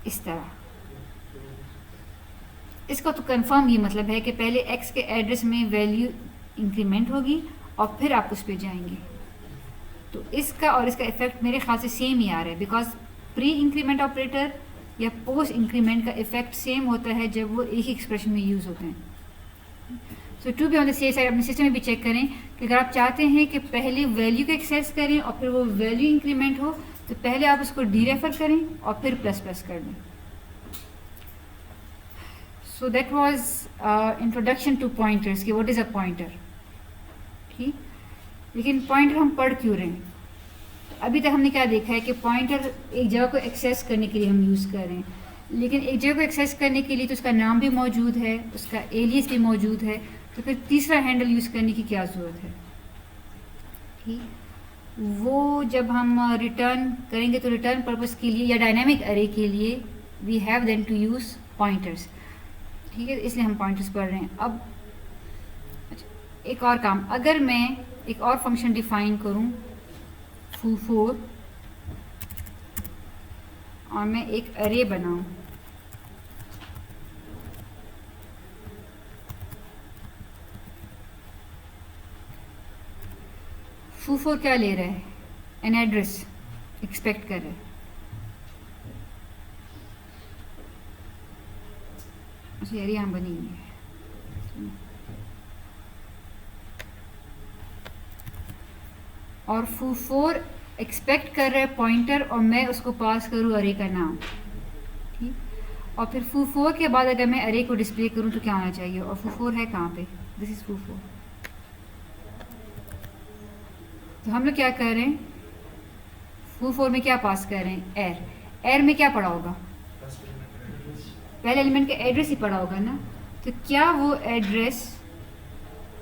इस तरह, इसका तो कंफर्म ये मतलब है कि पहले x के एड्रेस में वैल्यू इंक्रीमेंट होगी और फिर आप उस पर जाएंगे। तो इसका और इसका इफेक्ट मेरे ख्याल से सेम ही आ रहा है, बिकॉज प्री इंक्रीमेंट ऑपरेटर या पोस्ट इंक्रीमेंट का इफेक्ट सेम होता है जब वो एक ही एक्सप्रेशन में यूज़ होते हैं। So to be on the safe side, अपने सिस्टम में भी चेक करें कि अगर आप चाहते हैं कि पहले वैल्यू को एक्सेस करें और फिर वो वैल्यू इंक्रीमेंट हो, तो पहले आप उसको डी रेफर करें और फिर प्लस प्लस कर दें। So that was introduction to pointers कि व्हाट इज़ अ पॉइंटर। ठीक, लेकिन पॉइंटर हम पढ़ क्यों रहे हैं? अभी तक हमने क्या देखा है कि पॉइंटर एक जगह को एक्सेस करने के लिए हम यूज़ कर रहे हैं, लेकिन एक जगह को एक्सेस करने के लिए तो उसका नाम भी मौजूद है, उसका एलियस भी मौजूद है, तो फिर तीसरा हैंडल यूज़ करने की क्या ज़रूरत है? ठीक, वो जब हम रिटर्न करेंगे तो रिटर्न पर्पस के लिए या डायनामिक अरे के लिए we have then to use pointers. ठीक है, इसलिए हम पॉइंटर्स पढ़ रहे हैं। अब अच्छा, एक और काम, अगर मैं एक और फंक्शन डिफाइन करूं foo4 और मैं एक अरे बनाऊं, foo4 क्या ले रहा है, एन एड्रेस एक्सपेक्ट कर रहा है। अच्छा, अरे यहाँ बनी हुई है, और foo4 एक्सपेक्ट कर रहा है पॉइंटर और मैं उसको पास करूँ अरे का नाम। ठीक, और फिर foo4 के बाद अगर मैं अरे को डिस्प्ले करूँ तो क्या होना चाहिए, और foo4 है कहाँ पे, दिस इज foo4। तो हम लोग क्या कर रहे हैं, foo4 में क्या पास कर रहे हैं, एर। एर में क्या पड़ा होगा, पहले एलिमेंट का एड्रेस ही पड़ा होगा ना, तो क्या वो एड्रेस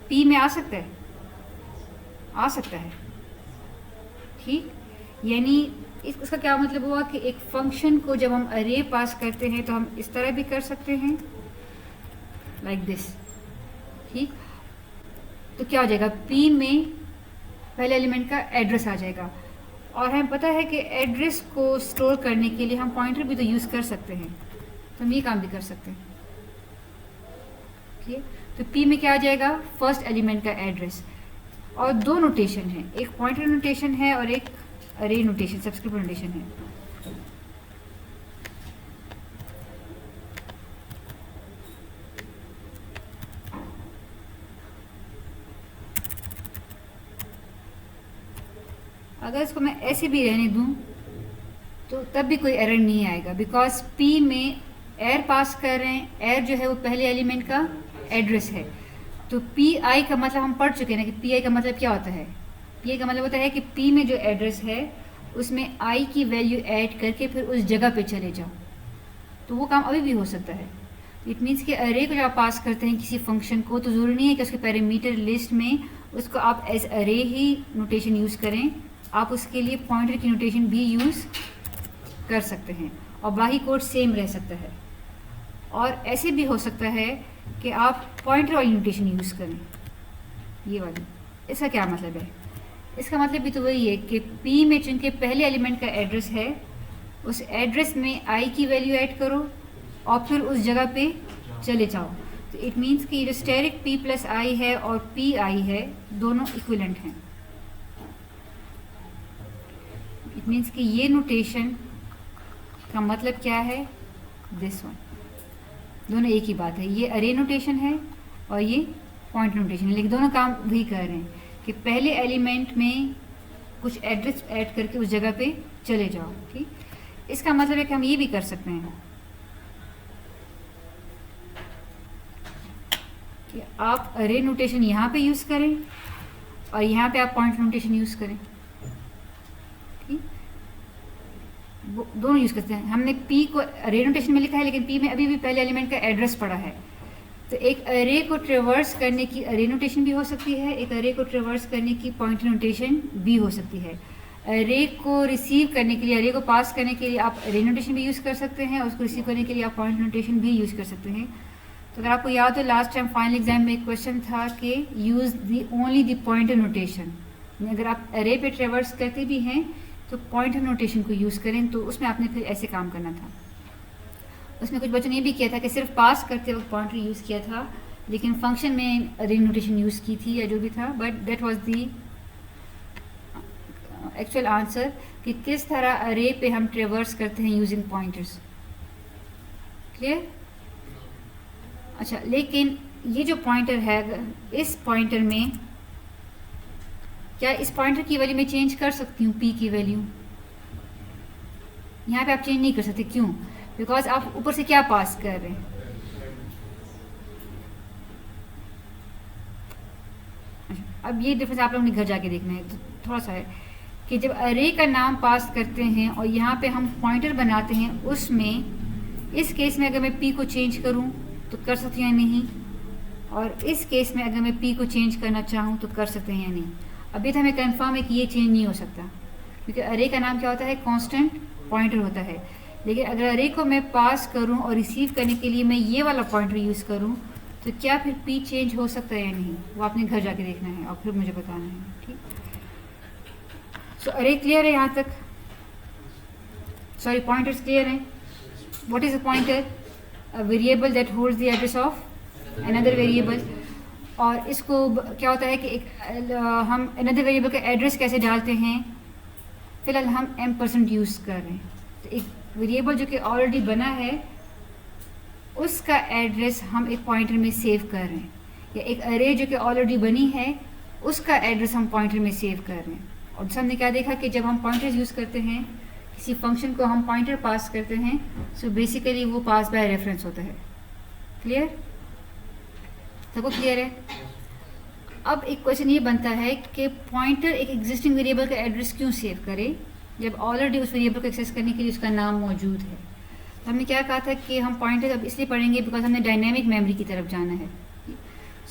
पी में आ सकता है? आ सकता है। ठीक, यानी इसका क्या मतलब हुआ कि एक फंक्शन को जब हम अरे पास करते हैं तो हम इस तरह भी कर सकते हैं, लाइक दिस। ठीक, तो क्या हो जाएगा, पी में पहले एलिमेंट का एड्रेस आ जाएगा और हमें पता है कि एड्रेस को स्टोर करने के लिए हम पॉइंटर भी तो यूज़ कर सकते हैं, तो हम ये काम भी कर सकते हैं। ठीक है, तो P में क्या आ जाएगा, फर्स्ट एलिमेंट का एड्रेस। और दो नोटेशन है, एक पॉइंटर नोटेशन है और एक अरे नोटेशन, सब्सक्रिप्ट नोटेशन है। अगर इसको मैं ऐसे भी रहने दूं तो तब भी कोई एरर नहीं आएगा, बिकॉज P में एयर पास कर रहे हैं। एयर जो है वो पहले एलिमेंट का एड्रेस है। तो PI का मतलब हम पढ़ चुके हैं ना कि PI का मतलब क्या होता है। PI का मतलब होता है कि P में जो एड्रेस है उसमें I की वैल्यू ऐड करके फिर उस जगह पे चले जाओ, तो वो काम अभी भी हो सकता है। इट मीन्स कि अरे को जब आप पास करते हैं किसी फंक्शन को, तो ज़रूरी नहीं है कि उसके पैरामीटर लिस्ट में उसको आप एज अरे ही नोटेशन यूज़ करें, आप उसके लिए पॉइंटर की नोटेशन भी यूज़ कर सकते हैं और बाकी कोड सेम रह सकता है। और ऐसे भी हो सकता है कि आप पॉइंटर वाली नोटेशन यूज़ करें, ये वाली। इसका क्या मतलब है, इसका मतलब भी तो वही है कि P में चूँकि पहले एलिमेंट का एड्रेस है, उस एड्रेस में I की वैल्यू ऐड करो और फिर उस जगह पे चले जाओ। तो इट मीन्स कि जो स्टेरिक P प्लस I है और PI है दोनों इक्विवेलेंट हैं। इट मीन्स कि ये नोटेशन का मतलब क्या है, दिस वन, दोनों एक ही बात है। ये अरे नोटेशन है और ये पॉइंट नोटेशन है, लेकिन दोनों काम वही कर रहे हैं कि पहले एलिमेंट में कुछ एड्रेस ऐड करके उस जगह पे चले जाओ। ठीक, इसका मतलब है कि हम ये भी कर सकते हैं कि आप अरे नोटेशन यहाँ पे यूज़ करें और यहाँ पे आप पॉइंट नोटेशन यूज़ करें। ठीक, वो दोनों यूज़ करते हैं। हमने P को अरे नोटेशन में लिखा है, लेकिन P में अभी भी पहले एलिमेंट का एड्रेस पड़ा है। तो एक अरे को ट्रेवर्स करने की अरे नोटेशन भी हो सकती है, एक अरे को ट्रेवर्स करने की पॉइंटर नोटेशन भी हो सकती है। अरे को रिसीव करने के लिए, अरे को पास करने के लिए आप अरे नोटेशन भी यूज़ कर सकते हैं और उसको रिसीव करने के लिए आप पॉइंट नोटेशन भी यूज़ कर सकते हैं। तो अगर आपको याद हो, लास्ट टाइम फाइनल एग्जाम में एक क्वेश्चन था कि use the only the pointer notation. अगर आप अरे पे ट्रेवर्स करते भी हैं तो पॉइंटर नोटेशन को यूज़ करें, तो उसमें आपने फिर ऐसे काम करना था। उसमें कुछ बच्चों ने ये भी किया था कि सिर्फ पास करते वक्त पॉइंटर यूज़ किया था, लेकिन फंक्शन में अरे नोटेशन यूज़ की थी या जो भी था, but that was the actual answer कि किस तरह अरे पे हम ट्रेवर्स करते हैं यूजिंग पॉइंटर्स। क्लियर? अच्छा, लेकिन ये जो पॉइंटर है, इस पॉइंटर में क्या इस पॉइंटर की वैल्यू मैं चेंज कर सकती हूँ? P की वैल्यू यहाँ पे आप चेंज नहीं कर सकते। क्यों? बिकॉज आप ऊपर से क्या पास कर रहे हैं। अब ये डिफरेंस आप लोगों ने घर जाके देखना है, तो थोड़ा सा है कि जब अरे का नाम पास करते हैं और यहाँ पे हम पॉइंटर बनाते हैं, उसमें इस केस में अगर मैं P को चेंज करूँ तो कर सकती हैं या नहीं, और इस केस में अगर मैं P को चेंज करना चाहूँ तो कर सकते हैं या नहीं। अभी तो हमें कंफर्म है कि ये चेंज नहीं हो सकता, क्योंकि अरे का नाम क्या होता है, कांस्टेंट पॉइंटर होता है। लेकिन अगर अरे को मैं पास करूं और रिसीव करने के लिए मैं ये वाला पॉइंटर यूज़ करूं, तो क्या फिर P चेंज हो सकता है या नहीं, वो आपने घर जाके देखना है और फिर मुझे बताना है। ठीक, सो अरे क्लियर है यहाँ तक? सॉरी, पॉइंटर्स क्लियर हैं? What is a pointer? A variable that holds the address of another variable. और इसको क्या होता है कि हम अनदर वेरिएबल का एड्रेस कैसे डालते हैं, फिलहाल हम M% यूज़ कर रहे हैं। तो एक वेरिएबल जो कि ऑलरेडी बना है उसका एड्रेस हम एक पॉइंटर में सेव कर रहे हैं, या एक अरे जो कि ऑलरेडी बनी है उसका एड्रेस हम पॉइंटर में सेव कर रहे हैं। और हमने क्या देखा कि जब हम पॉइंटर्स यूज़ करते हैं, किसी फंक्शन को हम पॉइंटर पास करते हैं, सो बेसिकली वो पास बाय रेफरेंस होता है। क्लियर? सबको क्लियर है? अब एक क्वेश्चन ये बनता है कि पॉइंटर एक एग्जिस्टिंग वेरिएबल का एड्रेस क्यों सेव करे जब ऑलरेडी उस वेरिएबल को एक्सेस करने के लिए उसका नाम मौजूद है। तो हमने क्या कहा था कि हम पॉइंटर अब इसलिए पढ़ेंगे बिकॉज हमने डायनेमिक मेमोरी की तरफ जाना है।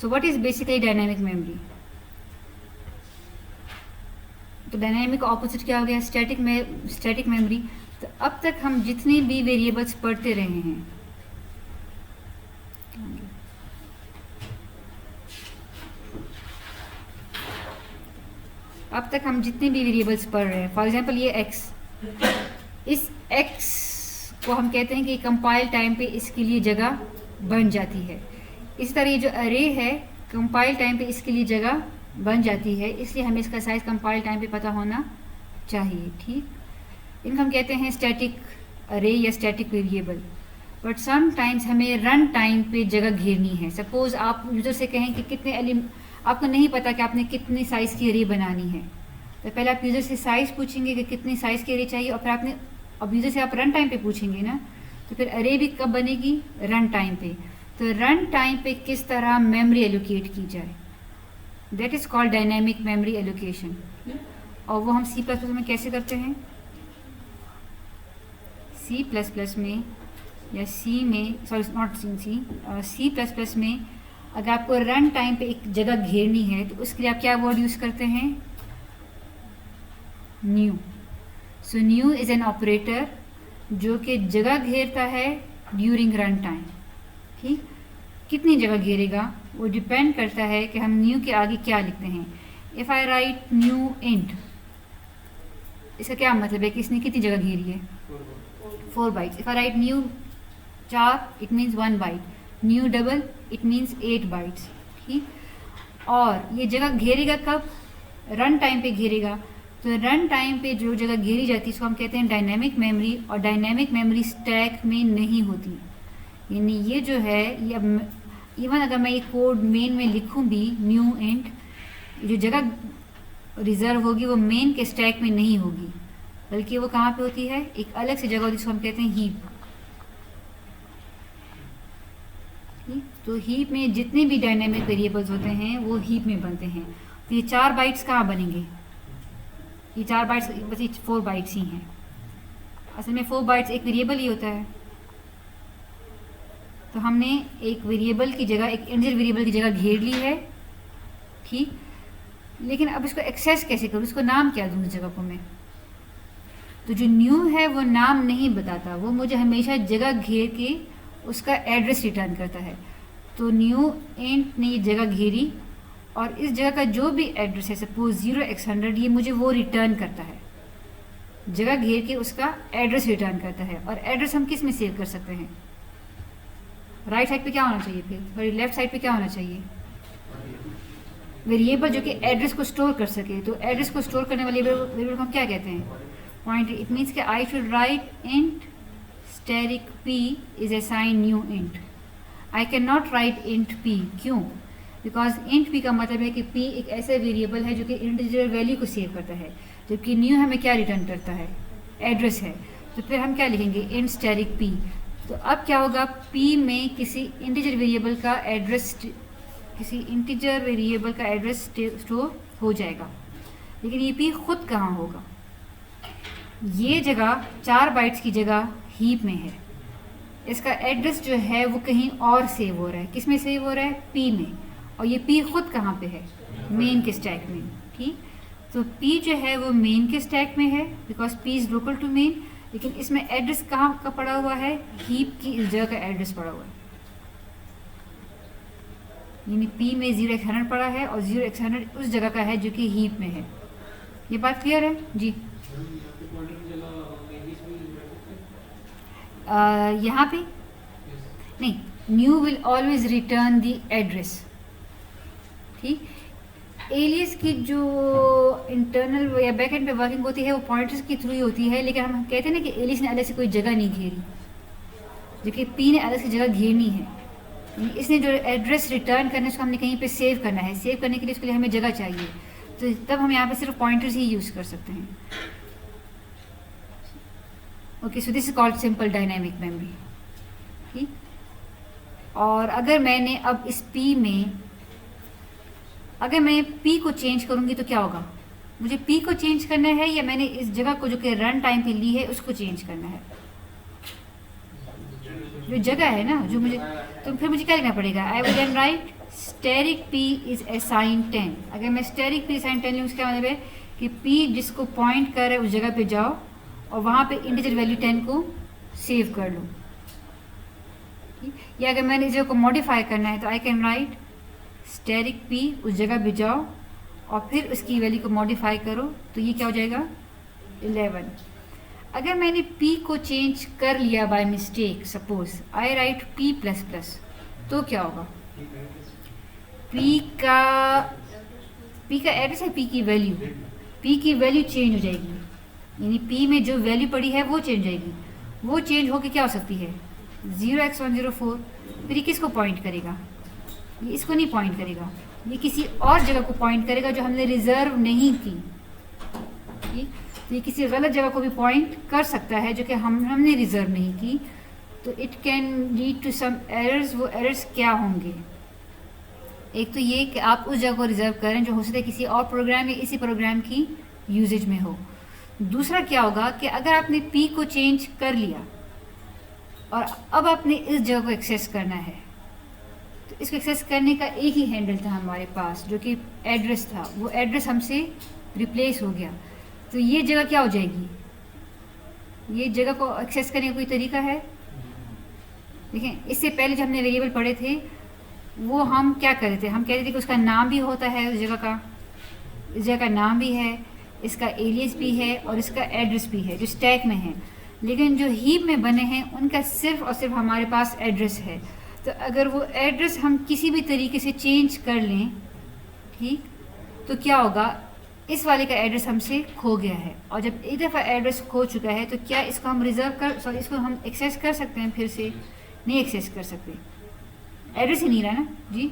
So what is basically dynamic memory? तो डायनेमिक ऑपोजिट क्या हो गया? Static memory. तो अब तक हम जितने भी वेरिएबल्स पढ़ते रहे हैं, अब तक हम जितने भी वेरिएबल्स पढ़ रहे हैं, फॉर एग्जांपल ये x, इस x को हम कहते हैं कि कंपाइल टाइम पे इसके लिए जगह बन जाती है। इस तरह ये जो अरे है कंपाइल टाइम पे इसके लिए जगह बन जाती है, इसलिए हमें इसका साइज कंपाइल टाइम पे पता होना चाहिए। ठीक, इनको हम कहते हैं स्टैटिक अरे या स्टैटिक वेरिएबल। बट समटाइम्स हमें रन टाइम पे जगह घेरनी है। सपोज आप यूजर से कहें कि कितने आपको नहीं पता कि आपने कितनी साइज़ की अरे बनानी है, तो पहले आप यूज़र से साइज़ पूछेंगे कि कितनी साइज़ की अरे चाहिए, और फिर आपने अब यूज़र से आप रन टाइम पे पूछेंगे ना, तो फिर अरे भी कब बनेगी, रन टाइम पे। तो रन टाइम पे किस तरह मेमोरी एलोकेट की जाए, that is called dynamic memory allocation. और वो हम C++ में कैसे करते हैं, C++ में या C में, सॉरी नॉट C++ में अगर आपको रन टाइम पे एक जगह घेरनी है तो उसके लिए आप क्या वर्ड यूज़ करते हैं, new. So new is an operator जो कि जगह घेरता है ड्यूरिंग रन टाइम। ठीक, कितनी जगह घेरेगा वो डिपेंड करता है कि हम न्यू के आगे क्या लिखते हैं। If I write new int, इसका क्या मतलब है कि इसने कितनी जगह घेरी है, 4 bytes. If I write new 4 it means 1 byte, new double it means 8 bytes. ठीक, और ये जगह घेरेगा कब, रन टाइम पे घेरेगा। तो रन टाइम पे जो जगह घेरी जाती है इसको हम कहते हैं डायनेमिक मेमोरी, और डायनेमिक मेमोरी स्टैक में नहीं होती। यानी ये जो है ये अब इवन अगर मैं ये कोड मेन में लिखूं भी न्यू इंट, जो जगह रिजर्व होगी वो मेन के स्टैक में नहीं होगी, बल्कि वो कहाँ पे होती है, एक अलग से जगह होती है जिसको हम कहते हैं हीप। तो हीप में जितने भी डायनेमिक वेरिएबल्स होते हैं वो हीप में बनते हैं। तो ये 4 बाइट्स कहाँ बनेंगे, ये 4 बाइट्स बस ये 4 बाइट्स ही हैं। असल में 4 बाइट्स एक वेरिएबल ही होता है। तो हमने एक वेरिएबल की जगह, एक इंटीजर वेरिएबल की जगह घेर ली है। ठीक, लेकिन अब इसको एक्सेस कैसे करूँ, इसको नाम क्या दूँ इस जगह को मैं। तो जो न्यू है वो नाम नहीं बताता, वो मुझे हमेशा जगह घेर के उसका एड्रेस रिटर्न करता है। तो न्यू इंट ने ये जगह घेरी और इस जगह का जो भी एड्रेस है, सपोज 0x100, ये मुझे वो रिटर्न करता है। जगह घेर के उसका एड्रेस रिटर्न करता है। और एड्रेस हम किस में सेव कर सकते हैं, राइट साइड पे क्या होना चाहिए, फिर लेफ्ट साइड पे क्या होना चाहिए, वेरिएबल जो कि एड्रेस को स्टोर कर सके। तो एड्रेस को स्टोर करने वाले वेरिएबल को हम क्या कहते हैं, पॉइंटर। इट मीन्स कि I should write int static p is assign new int. I can not right int p, क्यों, बिकॉज इंट p का मतलब है कि p एक ऐसा वेरिएबल है जो कि इंटीजर वैल्यू को सेव करता है, जबकि न्यू हमें क्या रिटर्न करता है, एड्रेस है। तो फिर हम क्या लिखेंगे, इंट स्टैटिक p। तो अब क्या होगा, p में किसी इंटीजर वेरिएबल का एड्रेस, किसी इंटीजर वेरिएबल का एड्रेस स्टोर हो जाएगा। लेकिन ये p खुद कहाँ होगा, ये जगह 4 बाइट्स की जगह हीप में है। इसका एड्रेस जो है वो कहीं और सेव हो रहा है। किस में सेव हो रहा है, p में। और ये p खुद कहाँ पे है, मेन के स्टैक में। ठीक, तो p जो है वो मेन के स्टैक में है because p is local to main. लेकिन इसमें एड्रेस कहाँ का पड़ा हुआ है, हीप की इस जगह का एड्रेस पड़ा हुआ है। यानी p में 0x100 पड़ा है और 0x100 उस जगह का है जो कि हीप में है। ये बात क्लियर है जी। यहाँ पे नहीं, new will always return the address. ठीक, एलियस की जो इंटरनल या बैक एंड पे वर्किंग होती है वो पॉइंटर्स के थ्रू ही होती है। लेकिन हम कहते हैं ना कि एलियस ने अलग से कोई जगह नहीं घेरी, जबकि p ने अलग से जगह घेरनी है। इसने जो एड्रेस रिटर्न करना है उसको हमने कहीं पे सेव करना है। सेव करने के लिए उसके लिए हमें जगह चाहिए, तो तब हम यहाँ पे सिर्फ पॉइंटर्स ही यूज़ कर सकते हैं। Okay, so this is called simple dynamic memory. ठीक, और अगर मैंने अब इस p में, अगर मैं p को चेंज करूँगी तो क्या होगा, मुझे p को चेंज करना है या मैंने इस जगह को जो कि रन टाइम पे ली है उसको चेंज करना है, जो जगह है ना जो मुझे। तो फिर मुझे क्या लिखना पड़ेगा, I will then write static p is assign 10। अगर मैं स्टैटिक p असाइन 10 लूँ उसका मतलब है कि p जिसको पॉइंट कर रहा है उस जगह पे जाओ और वहाँ पे इंटीजर वैल्यू 10 को सेव कर लो। या अगर मैंने इस जगह को मॉडिफाई करना है तो I can right static p उस जगह पे जाओ और फिर उसकी वैल्यू को मॉडिफाई करो तो ये क्या हो जाएगा 11। अगर मैंने p को चेंज कर लिया by mistake, suppose I right p plus plus, तो क्या होगा? p का एड्रेस है, p की वैल्यू चेंज हो जाएगी, यानी p में जो वैल्यू पड़ी है वो चेंज हो जाएगी। वो चेंज होके क्या हो सकती है 0x104। फिर ये किसको पॉइंट करेगा? ये इसको नहीं पॉइंट करेगा, ये किसी और जगह को पॉइंट करेगा जो हमने रिजर्व नहीं की। ठीक, तो ये किसी गलत जगह को भी पॉइंट कर सकता है जो कि हमने रिजर्व नहीं की। तो it can lead to some errors. वो एरर्स क्या होंगे? एक तो ये कि आप उस जगह को रिजर्व करें जो हो सकता है किसी और प्रोग्राम या इसी प्रोग्राम की यूजेज में हो। दूसरा क्या होगा कि अगर आपने p को चेंज कर लिया और अब आपने इस जगह को एक्सेस करना है, तो इसको एक्सेस करने का एक ही हैंडल था हमारे पास जो कि एड्रेस था। वो एड्रेस हमसे रिप्लेस हो गया, तो ये जगह क्या हो जाएगी? ये जगह को एक्सेस करने का कोई तरीका है? देखें, इससे पहले जो हमने वेरिएबल पढ़े थे वो हम क्या कर रहे थे? हम कह रहे थे कि उसका नाम भी होता है उस जगह का, इस जगह का नाम भी है, इसका एलियस भी है और इसका एड्रेस भी है जो स्टैक में है। लेकिन जो हीप में बने हैं उनका सिर्फ और सिर्फ हमारे पास एड्रेस है। तो अगर वो एड्रेस हम किसी भी तरीके से चेंज कर लें, ठीक, तो क्या होगा? इस वाले का एड्रेस हमसे खो गया है। और जब एक दफ़ा एड्रेस खो चुका है तो क्या इसको हम इसको हम एक्सेस कर सकते हैं? फिर से नहीं एक्सेस कर सकते, एड्रेस ही नहीं रहा ना जी।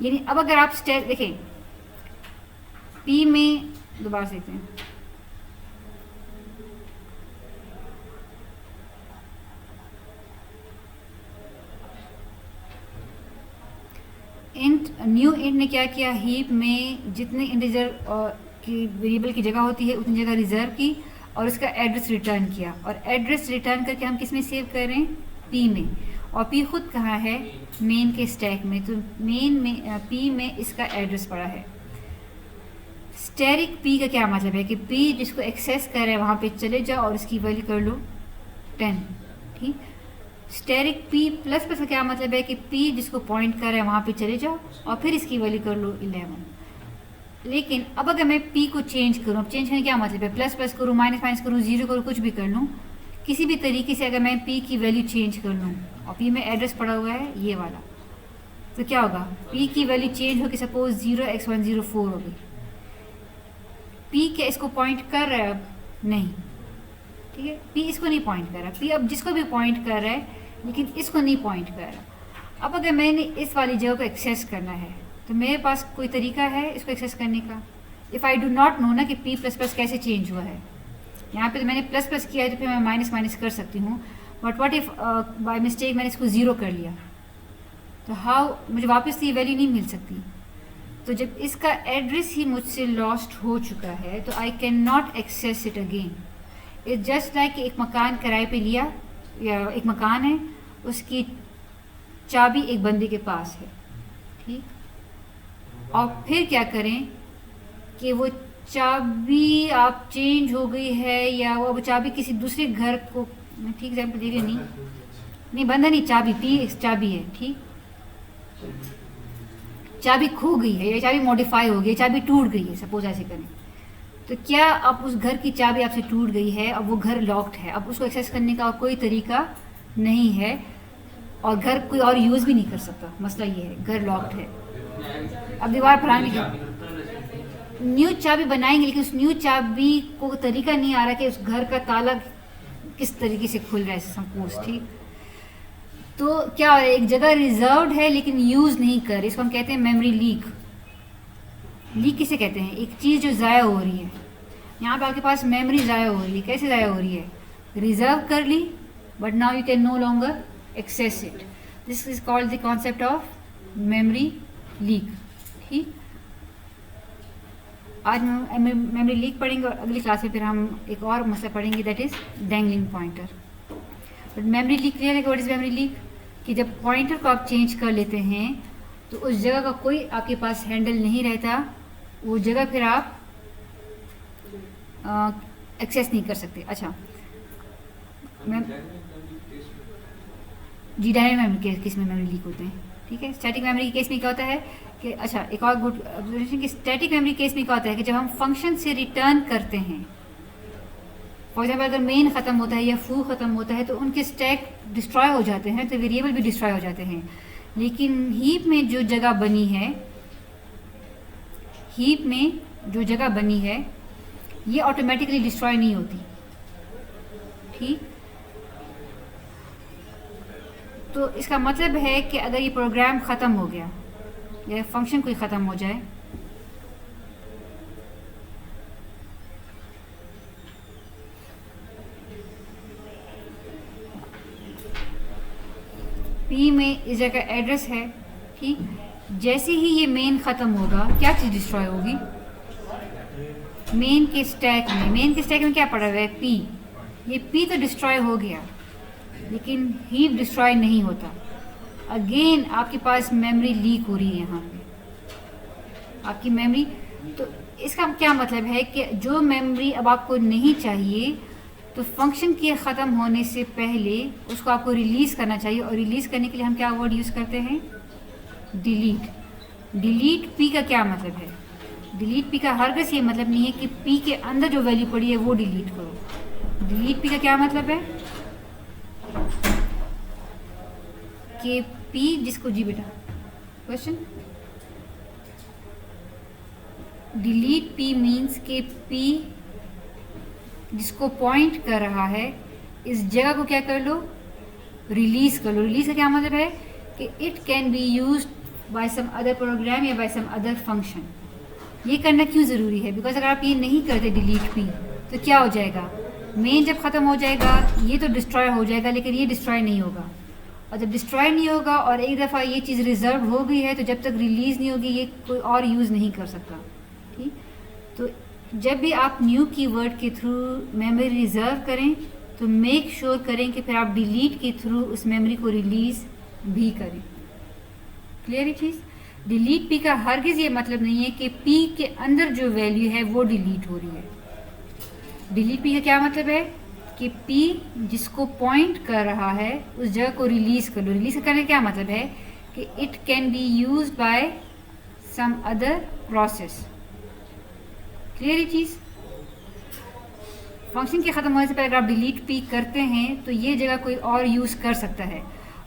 यानी अब अगर आप देखें p में, दोबारा से देखते हैं, न्यू इंट ने क्या किया? हीप में जितने इंटीजर की वेरिएबल की जगह होती है उतनी जगह रिजर्व की और उसका एड्रेस रिटर्न किया। और एड्रेस रिटर्न करके हम किस में सेव कर रहे हैं? p में। और p खुद कहाँ है? मेन के स्टैक में। तो मेन में p में इसका एड्रेस पड़ा है। स्टैटिक p का क्या मतलब है कि p जिसको एक्सेस कर रहे हैं वहाँ पे चले जाओ और इसकी वैल्यू कर लो 10। ठीक, स्टैटिक p प्लस प्लस का क्या मतलब है कि p जिसको पॉइंट कर रहे हैं वहाँ पे चले जाओ और फिर इसकी वैल्यू कर लो 11। लेकिन अब अगर मैं p को चेंज करूँ, अब चेंज करने क्या मतलब है? प्लस प्लस करूँ, माइनस माइनस करूँ, जीरो करूँ, कुछ भी कर लूँ, किसी भी तरीके से अगर मैं p की वैल्यू चेंज कर लूँ और p में एड्रेस पड़ा हुआ है ये वाला, तो क्या होगा? p की वैल्यू चेंज होगी, सपोज 0x104 होगी। p क्या इसको पॉइंट कर रहा है? अब नहीं, ठीक है, p इसको नहीं पॉइंट कर रहा। p अब जिसको भी पॉइंट कर रहा है लेकिन इसको नहीं पॉइंट कर रहा। अब अगर मैंने इस वाली जगह को एक्सेस करना है तो मेरे पास कोई तरीका है इसको एक्सेस करने का? If I do not know ना कि p प्लस प्लस कैसे चेंज हुआ है। यहाँ पे तो मैंने प्लस प्लस किया है तो फिर मैं माइनस माइनस कर सकती हूँ, but what if by mistake मैंने इसको ज़ीरो कर लिया, तो हाउ मुझे वापस ये वैल्यू नहीं मिल सकती। तो जब इसका एड्रेस ही मुझसे लॉस्ट हो चुका है तो I can not access it again. It's just like एक मकान किराए पे लिया, या एक मकान है, उसकी चाबी एक बंदे के पास है, ठीक, और फिर क्या करें कि वो चाबी आप चेंज हो गई है या वो चाबी किसी दूसरे घर को, मैं ठीक एग्जाम्पल दे रही हूँ, नहीं बंदा नहीं, चाबी है, ठीक, चाबी खो गई है या चाबी मॉडिफाई हो गई, चाबी टूट गई है, सपोज ऐसे करें, तो क्या आप उस घर की चाबी आपसे टूट गई है, अब वो घर लॉक्ड है, अब उसको एक्सेस करने का कोई तरीका नहीं है और घर कोई और यूज़ भी नहीं कर सकता। मसला ये है, घर लॉक्ड है। अब दीवार फराने की न्यू चाबी बनाएंगे लेकिन उस न्यू चाबी को तरीका नहीं आ रहा कि उस घर का ताला किस तरीके से खुल रहा है, सपोज, ठीक, तो क्या हो रहा है? एक जगह रिजर्व्ड है लेकिन यूज़ नहीं कर रही, इसको हम कहते हैं मेमोरी लीक। लीक किसे कहते हैं? एक चीज़ जो ज़ाया हो रही है। यहाँ पे आपके पास मेमोरी ज़ाया हो रही है। कैसे ज़ाया हो रही है? रिजर्व कर ली but now you can no longer access it. This is called the concept of memory leak. ठीक, आज हम मेमोरी लीक पढ़ेंगे और अगली क्लास में फिर हम एक और मसला पढ़ेंगे, that is dangling pointer. But memory leak clear है कि व्हाट इज़ मेमोरी लीक? कि जब पॉइंटर को आप चेंज कर लेते हैं तो उस जगह का कोई आपके पास हैंडल नहीं रहता, वो जगह फिर आप एक्सेस नहीं कर सकते। अच्छा, जी, डायनेमिक मेमोरी किस में मेमोरी लीक होते हैं? ठीक है। स्टैटिक मेमोरी के केस में क्या होता है कि अच्छा, एक और गुड ऑब्जर्वेशन कि स्टैटिक मेमोरी केस में क्या होता है कि जब हम फंक्शन से रिटर्न करते हैं, फॉर एग्जाम्पल अगर मेन ख़त्म होता है या फू ख़त्म होता है तो उनके स्टैक डिस्ट्रॉय हो जाते हैं, तो वेरिएबल भी डिस्ट्रॉय हो जाते हैं। लेकिन हीप में जो जगह बनी है, हीप में जो जगह बनी है ये ऑटोमेटिकली डिस्ट्रॉय नहीं होती, ठीक। तो इसका मतलब है कि अगर ये प्रोग्राम ख़त्म हो गया या फंक्शन कोई ख़त्म हो जाए, पी में इस जगह एड्रेस है, ठीक। जैसे ही ये मेन ख़त्म होगा क्या चीज़ डिस्ट्रॉय होगी? मेन के स्टैक में, मेन के स्टैक में क्या पड़ा हुआ है? पी। ये पी तो डिस्ट्रॉय हो गया लेकिन हीप डिस्ट्रॉय नहीं होता। अगेन आपके पास मेमोरी लीक हो रही है यहाँ पे, आपकी मेमोरी। तो इसका क्या मतलब है कि जो मेमोरी अब आपको नहीं चाहिए तो फंक्शन के ख़त्म होने से पहले उसको आपको रिलीज़ करना चाहिए, और रिलीज़ करने के लिए हम क्या वर्ड यूज़ करते हैं? डिलीट। डिलीट पी का क्या मतलब है? डिलीट पी का हरगिज़ ये मतलब नहीं है कि पी के अंदर जो वैल्यू पड़ी है वो डिलीट करो। डिलीट पी का क्या मतलब है कि पी जिसको, जी बेटा क्वेश्चन, डिलीट पी मीन्स के पी जिसको पॉइंट कर रहा है इस जगह को क्या कर लो? रिलीज़ कर लो। रिलीज़ का क्या मतलब है कि it can be used by some other program या बाय सम अदर फंक्शन। ये करना क्यों ज़रूरी है? बिकॉज अगर आप ये नहीं करते डिलीट पी तो क्या हो जाएगा? मेन जब ख़त्म हो जाएगा ये तो डिस्ट्रॉय हो जाएगा लेकिन ये डिस्ट्रॉय नहीं होगा, और जब डिस्ट्रॉय नहीं होगा और एक दफ़ा ये चीज़ रिजर्व हो गई है तो जब तक रिलीज़ नहीं होगी ये कोई और यूज़ नहीं कर सकता, ठीक। तो जब भी आप न्यू कीवर्ड के थ्रू मेमोरी रिजर्व करें तो मेक श्योर करें कि फिर आप डिलीट के थ्रू उस मेमोरी को रिलीज़ भी करें। क्लियर है चीज़? डिलीट पी का हरगिज़ ये मतलब नहीं है कि पी के अंदर जो वैल्यू है वो डिलीट हो रही है। डिलीट पी का क्या मतलब है कि पी जिसको पॉइंट कर रहा है उस जगह को रिलीज़ कर लो। रिलीज़ करने का क्या मतलब है कि it can be use by some other process. Clear है चीज़? फंक्शन के ख़त्म होने से पहले अगर आप डिलीट पी करते हैं तो ये जगह कोई और यूज़ कर सकता है,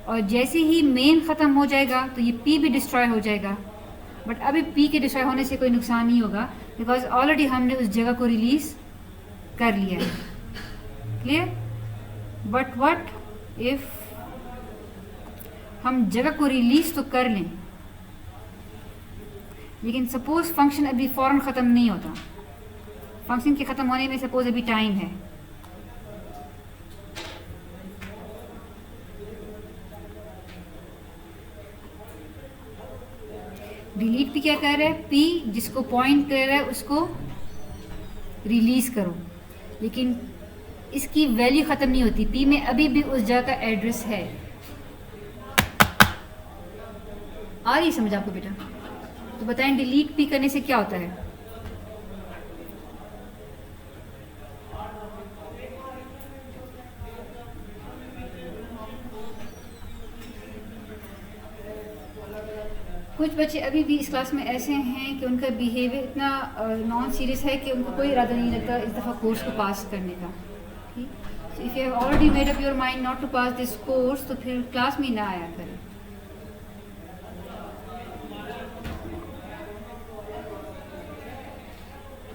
और जैसे ही मेन ख़त्म हो जाएगा तो ये पी भी डिस्ट्रॉय हो जाएगा। बट अभी पी के डिस्ट्रॉय होने से कोई नुकसान नहीं होगा बिकॉज ऑलरेडी हमने उस जगह को रिलीज़ कर लिया है। क्लियर? बट व्हाट इफ़ हम जगह को रिलीज़ तो कर लें लेकिन सपोज़ फंक्शन अभी फ़ौरन ख़त्म नहीं होता, फंक्शन के ख़त्म होने में सपोज़ अभी टाइम है, डिलीट पी क्या कह रहा है? पी जिसको पॉइंट कर रहा है उसको रिलीज़ करो, लेकिन इसकी वैल्यू ख़त्म नहीं होती। पी में अभी भी उस जगह का एड्रेस है। आ रही समझ आपको बेटा? तो बताएं डिलीट पी करने से क्या होता है? कुछ बच्चे अभी भी इस क्लास में ऐसे हैं कि उनका बिहेवियर इतना नॉन सीरियस है कि उनको कोई इरादा नहीं लगता इस दफ़ा कोर्स को पास करने का, ठीक। So if you have already made up your mind not to pass this course तो फिर क्लास में ना आया करें।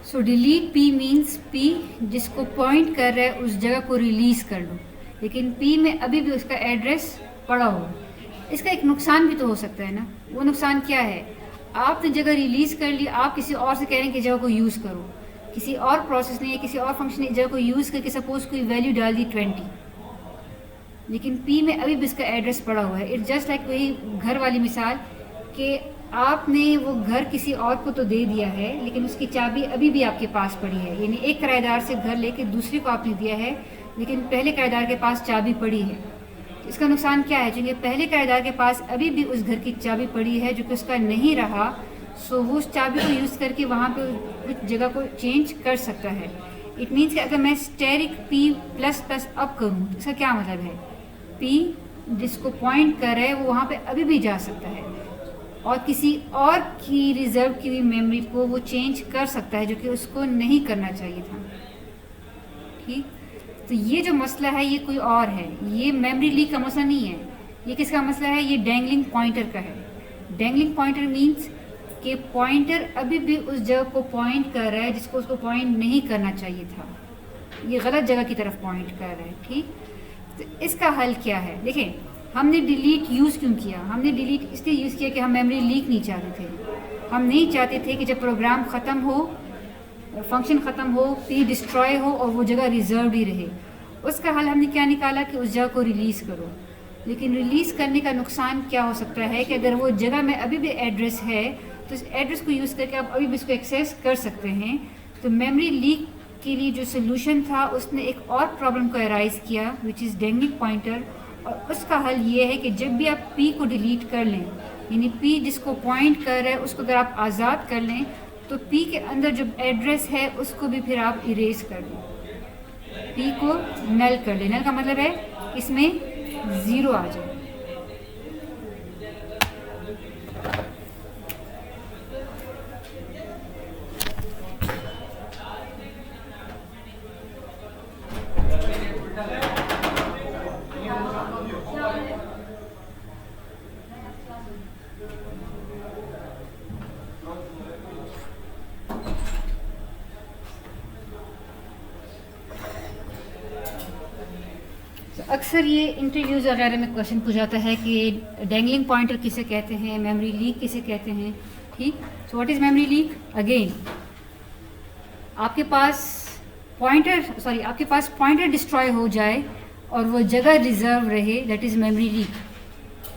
So delete p means p जिसको पॉइंट कर रहा है उस जगह को रिलीज़ कर लो, लेकिन पी में अभी भी उसका एड्रेस पड़ा हो। इसका एक नुकसान भी तो हो सकता है ना। वो नुकसान क्या है? आपने जगह रिलीज़ कर ली, आप किसी और से कह रहे हैं कि जगह को यूज़ करो, किसी और प्रोसेस ने या किसी और फंक्शन ने जगह को यूज़ करके सपोज कोई वैल्यू डाल दी 20, लेकिन पी में अभी भी इसका एड्रेस पड़ा हुआ है। इट्स जस्ट लाइक वही घर वाली मिसाल कि आपने वो घर किसी और को तो दे दिया है लेकिन उसकी चाबी अभी भी आपके पास पड़ी है, यानी एक किराएदार से घर लेके दूसरे को आपने दिया है लेकिन पहले किराएदार के पास चाबी पड़ी है। इसका नुकसान क्या है? क्योंकि पहले किराएदार के पास अभी भी उस घर की चाबी पड़ी है जो कि उसका नहीं रहा, सो वो उस चाबी को यूज़ करके वहाँ पे कुछ जगह को चेंज कर सकता है। इट मीन्स कि अगर मैं asterisk p plus plus up करूँ तो इसका क्या मतलब है? पी जिसको पॉइंट कर रहा है वो वहाँ पे अभी भी जा सकता है और किसी और की रिजर्व की हुई मेमोरी को वो चेंज कर सकता है, जो कि उसको नहीं करना चाहिए था। ठीक, तो ये जो मसला है ये कोई और है, ये मेमोरी लीक का मसला नहीं है। ये किसका मसला है? ये डैंगलिंग पॉइंटर का है। डैंगलिंग पॉइंटर मीन्स कि पॉइंटर अभी भी उस जगह को पॉइंट कर रहा है जिसको उसको पॉइंट नहीं करना चाहिए था, ये गलत जगह की तरफ पॉइंट कर रहा है। ठीक, तो इसका हल क्या है? देखें, हमने डिलीट यूज़ क्यों किया? हमने डिलीट इसलिए यूज़ किया कि हम मेमोरी लीक नहीं चाहते थे। हम नहीं चाहते थे कि जब प्रोग्राम ख़त्म हो, फंक्शन ख़त्म हो, पी डिस्ट्रॉय हो और वो जगह रिजर्व ही रहे। उसका हल हमने क्या निकाला कि उस जगह को रिलीज़ करो। लेकिन रिलीज़ करने का नुकसान क्या हो सकता है कि अगर वो जगह में अभी भी एड्रेस है तो इस एड्रेस को यूज़ करके आप अभी भी इसको एक्सेस कर सकते हैं। तो मेमोरी लीक के लिए जो सोल्यूशन था उसने एक और प्रॉब्लम को अराइज किया, विच इज़ डैंगलिंग पॉइंटर। और उसका हल ये है कि जब भी आप पी को डिलीट कर लें, यानी पी जिसको पॉइंट कर रहा है उसको अगर आप आज़ाद कर लें, तो पी के अंदर जो एड्रेस है उसको भी फिर आप इरेज कर दें, पी को नल कर लें। नल का मतलब है इसमें ज़ीरो आ जाए। अक्सर ये इंटरव्यूज़ वगैरह में क्वेश्चन पूछा जाता है कि डैंगलिंग पॉइंटर किसे कहते हैं, मेमोरी लीक किसे कहते हैं। ठीक, so what is memory leak? Again आपके पास पॉइंटर डिस्ट्रॉय हो जाए और वो जगह रिजर्व रहे, that is memory leak,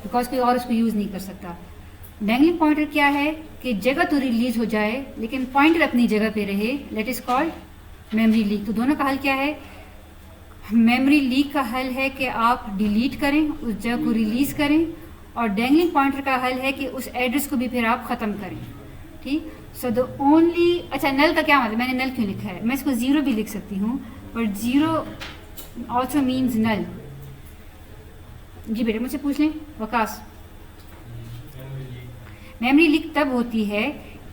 because कोई और उसको यूज़ नहीं कर सकता। डैंगलिंग पॉइंटर क्या है कि जगह तो रिलीज हो जाए लेकिन पॉइंटर अपनी जगह पे रहे, that is called memory leak. तो दोनों का हल क्या है? मेमोरी लीक का हल है कि आप डिलीट करें, उस जगह को रिलीज़ करें, और डैंगलिंग पॉइंटर का हल है कि उस एड्रेस को भी फिर आप ख़त्म करें। ठीक, सो द ओनली, अच्छा नल का क्या मतलब? मैंने नल क्यों लिखा है? मैं इसको ज़ीरो भी लिख सकती हूँ, बट ज़ीरो ऑल्सो मीन्स नल। जी बेटे मुझसे पूछ लें वकास। मेमोरी लीक तब होती है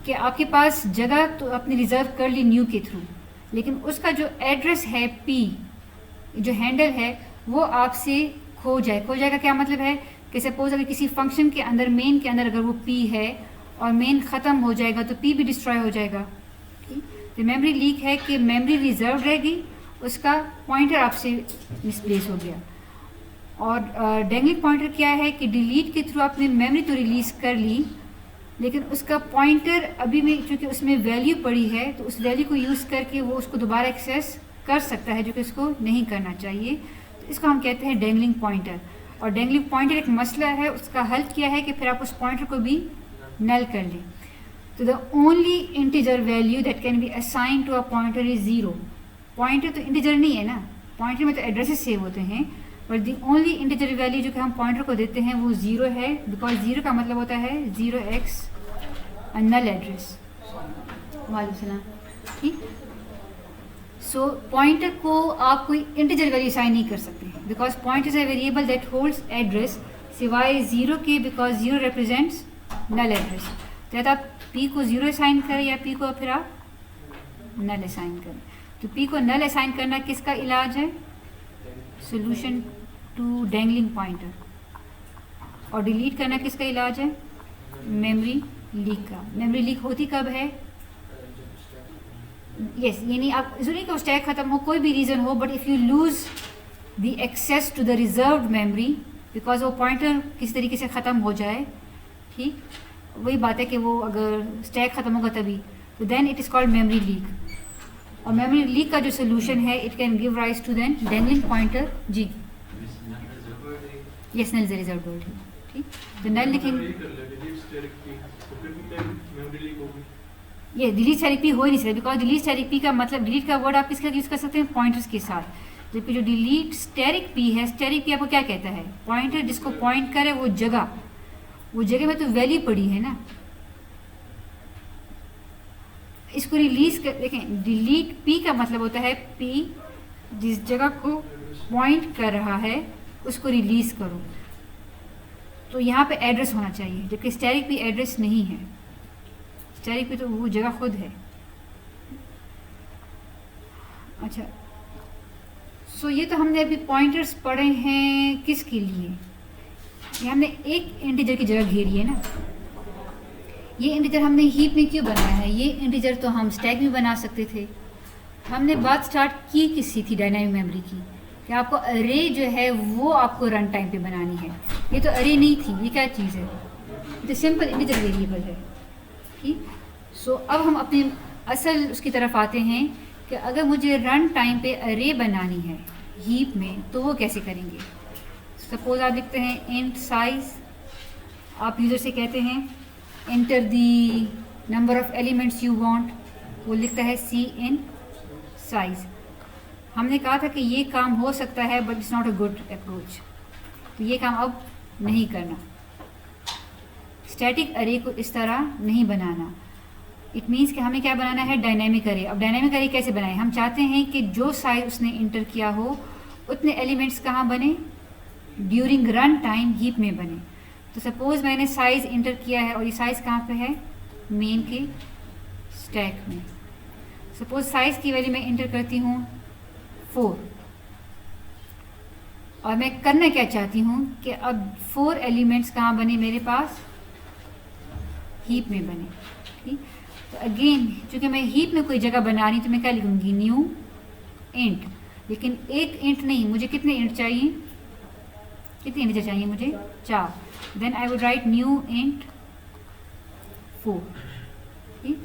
कि आपके पास जगह तो आपने रिजर्व कर ली न्यू के थ्रू, लेकिन उसका जो एड्रेस है पी, जो हैंडल है, वो आपसे खो जाए। खो जाएगा क्या मतलब है कि सपोज अगर किसी फंक्शन के अंदर, मेन के अंदर अगर वो पी है और मेन ख़त्म हो जाएगा तो पी भी डिस्ट्रॉय हो जाएगा। ठीक, तो मेमोरी लीक है कि मेमोरी रिजर्व रहेगी, उसका पॉइंटर आपसे मिसप्लेस हो गया। और डैंगलिंग पॉइंटर क्या है कि डिलीट के थ्रू आपने मेमोरी तो रिलीज़ कर ली, लेकिन उसका पॉइंटर अभी भी चूँकि उसमें वैल्यू पड़ी है तो उस वैल्यू को यूज़ करके वो उसको दोबारा एक्सेस कर सकता है, जो कि उसको नहीं करना चाहिए। तो इसको हम कहते हैं डैंगलिंग पॉइंटर। और डैंगलिंग पॉइंटर एक मसला है, उसका हल किया है कि फिर आप उस पॉइंटर को भी नल कर लें। तो the only integer value that can be assign to a pointer is zero. Pointer तो इंटीजर नहीं है ना, पॉइंटर में तो एड्रेसेस सेव होते हैं, but the only integer value जो कि हम पॉइंटर को देते हैं वो ज़ीरो है, बिकॉज ज़ीरो का मतलब होता है 0x नल एड्रेस। वालेकुम सलाम। ठीक, सो पॉइंटर को आप कोई इंटीजर वैल्यू असाइन नहीं कर सकते, because pointer is a variable that holds address सिवाय ज़ीरो के, because zero represents null address. तो या तो आप पी को ज़ीरो असाइन करें या पी को फिर आप नल असाइन करें। तो पी को नल असाइन करना किसका इलाज है? Solution to dangling pointer. और डिलीट करना किसका इलाज है? मेमोरी लीक का। मेमोरी लीक होती कब है? यस, यानी आप जरूरी कि स्टैक ख़त्म हो, कोई भी रीज़न हो, but if you lose the access to the reserved memory, because वो पॉइंटर किसी तरीके से ख़त्म हो जाए। ठीक, वही बात है कि वो अगर स्टैक ख़त्म होगा तभी, तो then it is called memory leak. और मेमोरी लीक का जो सोल्यूशन है, it can give rise to then dangling pointer. जी yes, null is reserved word है। ठीक, तो नल लिखेंगे, ये डिलीट स्टैटिक पी हो ही नहीं सकता, बिकॉज डिलीट स्टैटिक पी का मतलब, डिलीट का वर्ड आप किसके साथ यूज़ कर सकते हैं? पॉइंटर्स के साथ। जबकि जो डिलीट स्टैटिक पी है, स्टैटिक पी आपको क्या कहता है? पॉइंटर जिसको पॉइंट करे वो जगह में तो वैल्यू पड़ी है ना, इसको रिलीज कर। देखें, डिलीट पी का मतलब होता है पी जिस जगह को पॉइंट कर रहा है उसको रिलीज़ करो। तो यहाँ पे एड्रेस होना चाहिए, जबकि स्टैटिक पी एड्रेस नहीं है। स्टैटिक पी तो वो जगह खुद है। अच्छा, सो ये तो हमने अभी पॉइंटर्स पढ़े हैं किसके लिए, ये हमने एक इंटीजर की जगह घेरी है ना। ये इंटीजर हमने हीप में क्यों बनाया है? ये इंटीजर तो हम स्टैक में बना सकते थे। हमने बात स्टार्ट की किससे थी? डायनामिक मेमोरी की, कि आपको अरे जो है वो आपको रन टाइम पे बनानी है। ये तो अरे नहीं थी, ये क्या चीज़ है? तो सिंपल इंटीजर वेरिएबल है। ठीक, सो अब हम अपने असल उसकी तरफ आते हैं कि अगर मुझे रन टाइम पे अरे बनानी है हीप में, तो वो कैसे करेंगे? सपोज आप लिखते हैं इंट साइज, आप यूज़र से कहते हैं enter the number of elements you want, वो लिखता है सी इन साइज। हमने कहा था कि ये काम हो सकता है but it's not a good approach, तो ये काम अब नहीं करना। स्टैटिक अरे को इस तरह नहीं बनाना। इट मीन्स कि हमें क्या बनाना है? डायनेमिक अरे। अब डायनेमिक अरे कैसे बनाएं? हम चाहते हैं कि जो साइज उसने इंटर किया हो उतने एलिमेंट्स कहाँ बने? ड्यूरिंग रन टाइम हीप में बने। तो सपोज मैंने साइज इंटर किया है और ये साइज कहाँ पे है? मेन के स्टैक में। सपोज साइज की वैल्यू मैं इंटर करती हूँ 4, और मैं करना क्या चाहती हूँ कि अब 4 एलिमेंट्स कहाँ बने मेरे पास? हीप में बने। ठीक, तो अगेन चूंकि मैं हीप में कोई जगह बना रही तो मैं क्या लिखूंगी? New int. लेकिन एक इंट नहीं, मुझे कितने इंट चाहिए? कितने इंट चाहिए मुझे? 4। Then I would write new int 4। ठीक,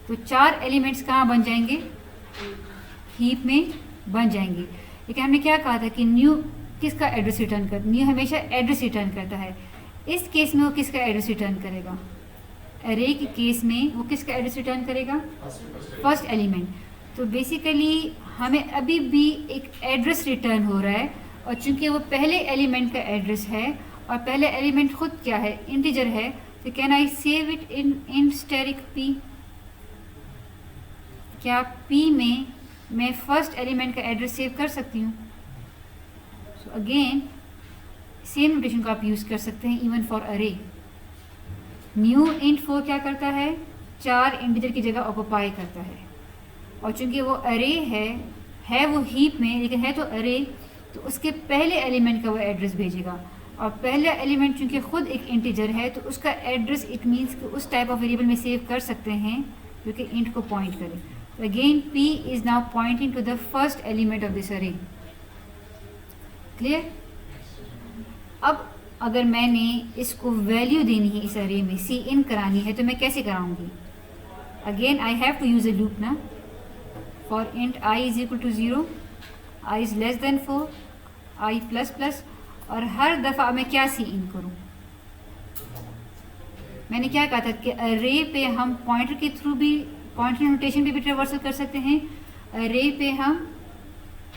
तो 4 एलिमेंट्स कहाँ बन जाएंगे? हीप में बन जाएंगे। लेकिन हमने क्या कहा था कि न्यू किसका एड्रेस रिटर्न कर? न्यू हमेशा एड्रेस रिटर्न करता है। इस केस में वो किसका एड्रेस रिटर्न करेगा? अरे के केस में वो किसका एड्रेस रिटर्न करेगा? First element. तो बेसिकली हमें अभी भी एक एड्रेस रिटर्न हो रहा है, और चूंकि वो पहले एलिमेंट का एड्रेस है और पहले एलिमेंट खुद क्या है? इंटीजर है, तो can I save it in static P? क्या पी में मैं फर्स्ट एलिमेंट का एड्रेस सेव कर सकती हूँ? सो अगेन सेम नोटेशन को आप यूज़ कर सकते हैं इवन फॉर अरे। न्यू इंट 4 क्या करता है? 4 इंटीजर की जगह ऑक्युपाई करता है, और चूंकि वो अरे है वो हीप में, लेकिन है तो अरे, तो उसके पहले एलिमेंट का वो एड्रेस भेजेगा। और पहला एलिमेंट चूंकि खुद एक इंटीजर है, तो उसका एड्रेस इट मीन्स कि उस टाइप ऑफ वेरिएबल में सेव कर सकते हैं जो कि इंट को पॉइंट करे। तो again p is now pointing to the first element of this array. Clear? अब अगर मैंने इसको वैल्यू देनी है इस अरे में, सी इन करानी है, तो मैं कैसे कराऊंगी? Again I have to use a loop ना। For int i is equal to 0, i is less than 4, i plus plus, और हर दफ़ा मैं क्या सी इन करूँ? मैंने क्या कहा था कि अरे पे हम पॉइंटर के थ्रू भी, पॉइंटर नोटेशन पे भी ट्रेवर्सल कर सकते हैं, अरे पे हम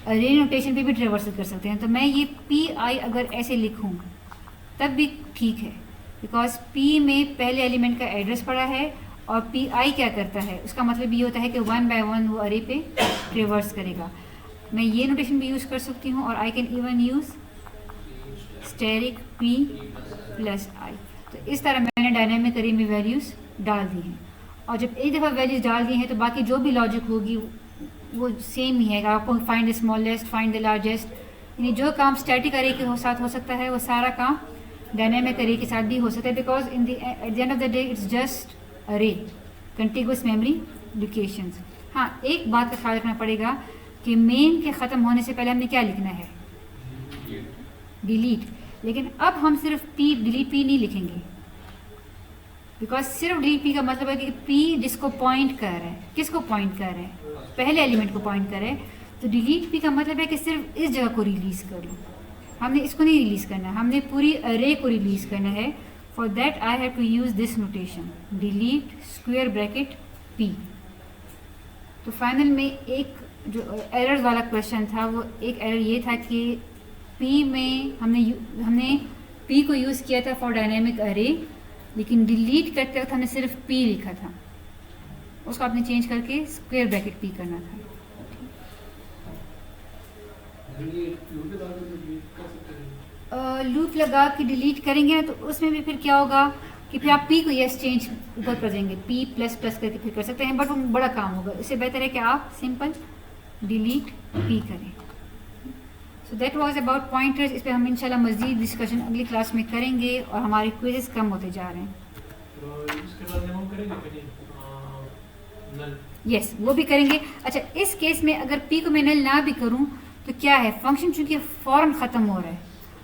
अरे नोटेशन पे भी ट्रेवर्सल कर सकते हैं। तो मैं ये पी आई अगर ऐसे लिखूँ तब भी ठीक है, बिकॉज पी में पहले एलिमेंट का एड्रेस पड़ा है, और पी आई क्या करता है? उसका मतलब ये होता है कि 1 बाय 1 वो अरे पे ट्रेवर्स करेगा। मैं ये नोटेशन भी यूज़ कर सकती हूँ, और I can even use static p plus i. तो इस तरह मैंने डायनामिक अरे में वैल्यूज़ डाल दी हैं, और जब एक दफ़ा वैल्यूज़ डाल दी हैं तो बाकी जो भी लॉजिक होगी वो सेम ही है। आपको find the smallest, find the largest, यानी जो काम स्टैटिक अरे के साथ हो सकता है वो सारा काम डायनामिक अरे के साथ भी हो सकता है, because at the end of the day it's just अरे, कंटिगुअस मेमोरी लोकेशंस। हाँ, एक बात का ख्याल रखना पड़ेगा कि मेन के ख़त्म होने से पहले हमने क्या लिखना है? डिलीट। लेकिन अब हम सिर्फ पी डिलीट पी नहीं लिखेंगे, बिकॉज सिर्फ डिलीट पी का मतलब है कि पी जिसको पॉइंट कर रहा है, किसको पॉइंट कर रहा है? पहले एलिमेंट को पॉइंट कर रहा है। तो डिलीट पी का मतलब है कि सिर्फ इस जगह को रिलीज़ कर लो, हमने इसको नहीं रिलीज़ करना, हमने पूरी अरे को रिलीज़ करना है। For that I have to use this notation, delete square bracket p. तो फाइनल में एक जो एरर्स वाला क्वेश्चन था, वो एक एरर ये था कि पी में हमने पी को यूज़ किया था फॉर डायनेमिक अरे, लेकिन डिलीट करते वक्त हमने सिर्फ पी लिखा था, उसको आपने चेंज करके स्क्वायर ब्रैकेट पी करना था। लूप लगा के डिलीट करेंगे ना तो उसमें भी फिर क्या होगा कि फिर आप पी को यस चेंज ऊपर कर देंगे, पी प्लस प्लस करके फिर कर सकते हैं, बट वो बड़ा काम होगा। इससे बेहतर है कि आप सिंपल डिलीट पी करें। सो दैट वाज अबाउट पॉइंटर्स। इस पर हम इंशाल्लाह मज़ीद डिस्कशन अगली क्लास में करेंगे और हमारे क्विज़ेस कम होते जा रहे हैं। तो इसके बाद हम करेंगे कहीं नल। यस वो भी करेंगे। अच्छा इस केस में अगर पी को मैं नल ना भी करूं तो क्या है, फंक्शन चूंकि फ़ौरन ख़त्म हो रहा है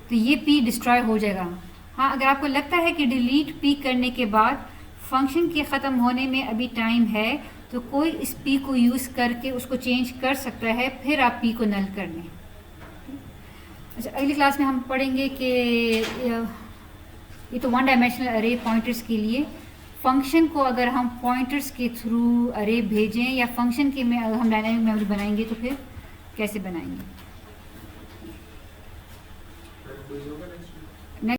तो ये पी डिस्ट्रॉय हो जाएगा। हाँ अगर आपको लगता है कि डिलीट पी करने के बाद फंक्शन के ख़त्म होने में अभी टाइम है तो कोई इस पी को यूज़ करके उसको चेंज कर सकता है, फिर आप पी को नल कर लें। अच्छा अगली क्लास में हम पढ़ेंगे कि ये तो वन डायमेंशनल अरे पॉइंटर्स के लिए, फंक्शन को अगर हम पॉइंटर्स के थ्रू अरे भेजें या फंक्शन के में हम डायनामिक मेमोरी बनाएंगे तो फिर कैसे बनाएंगे।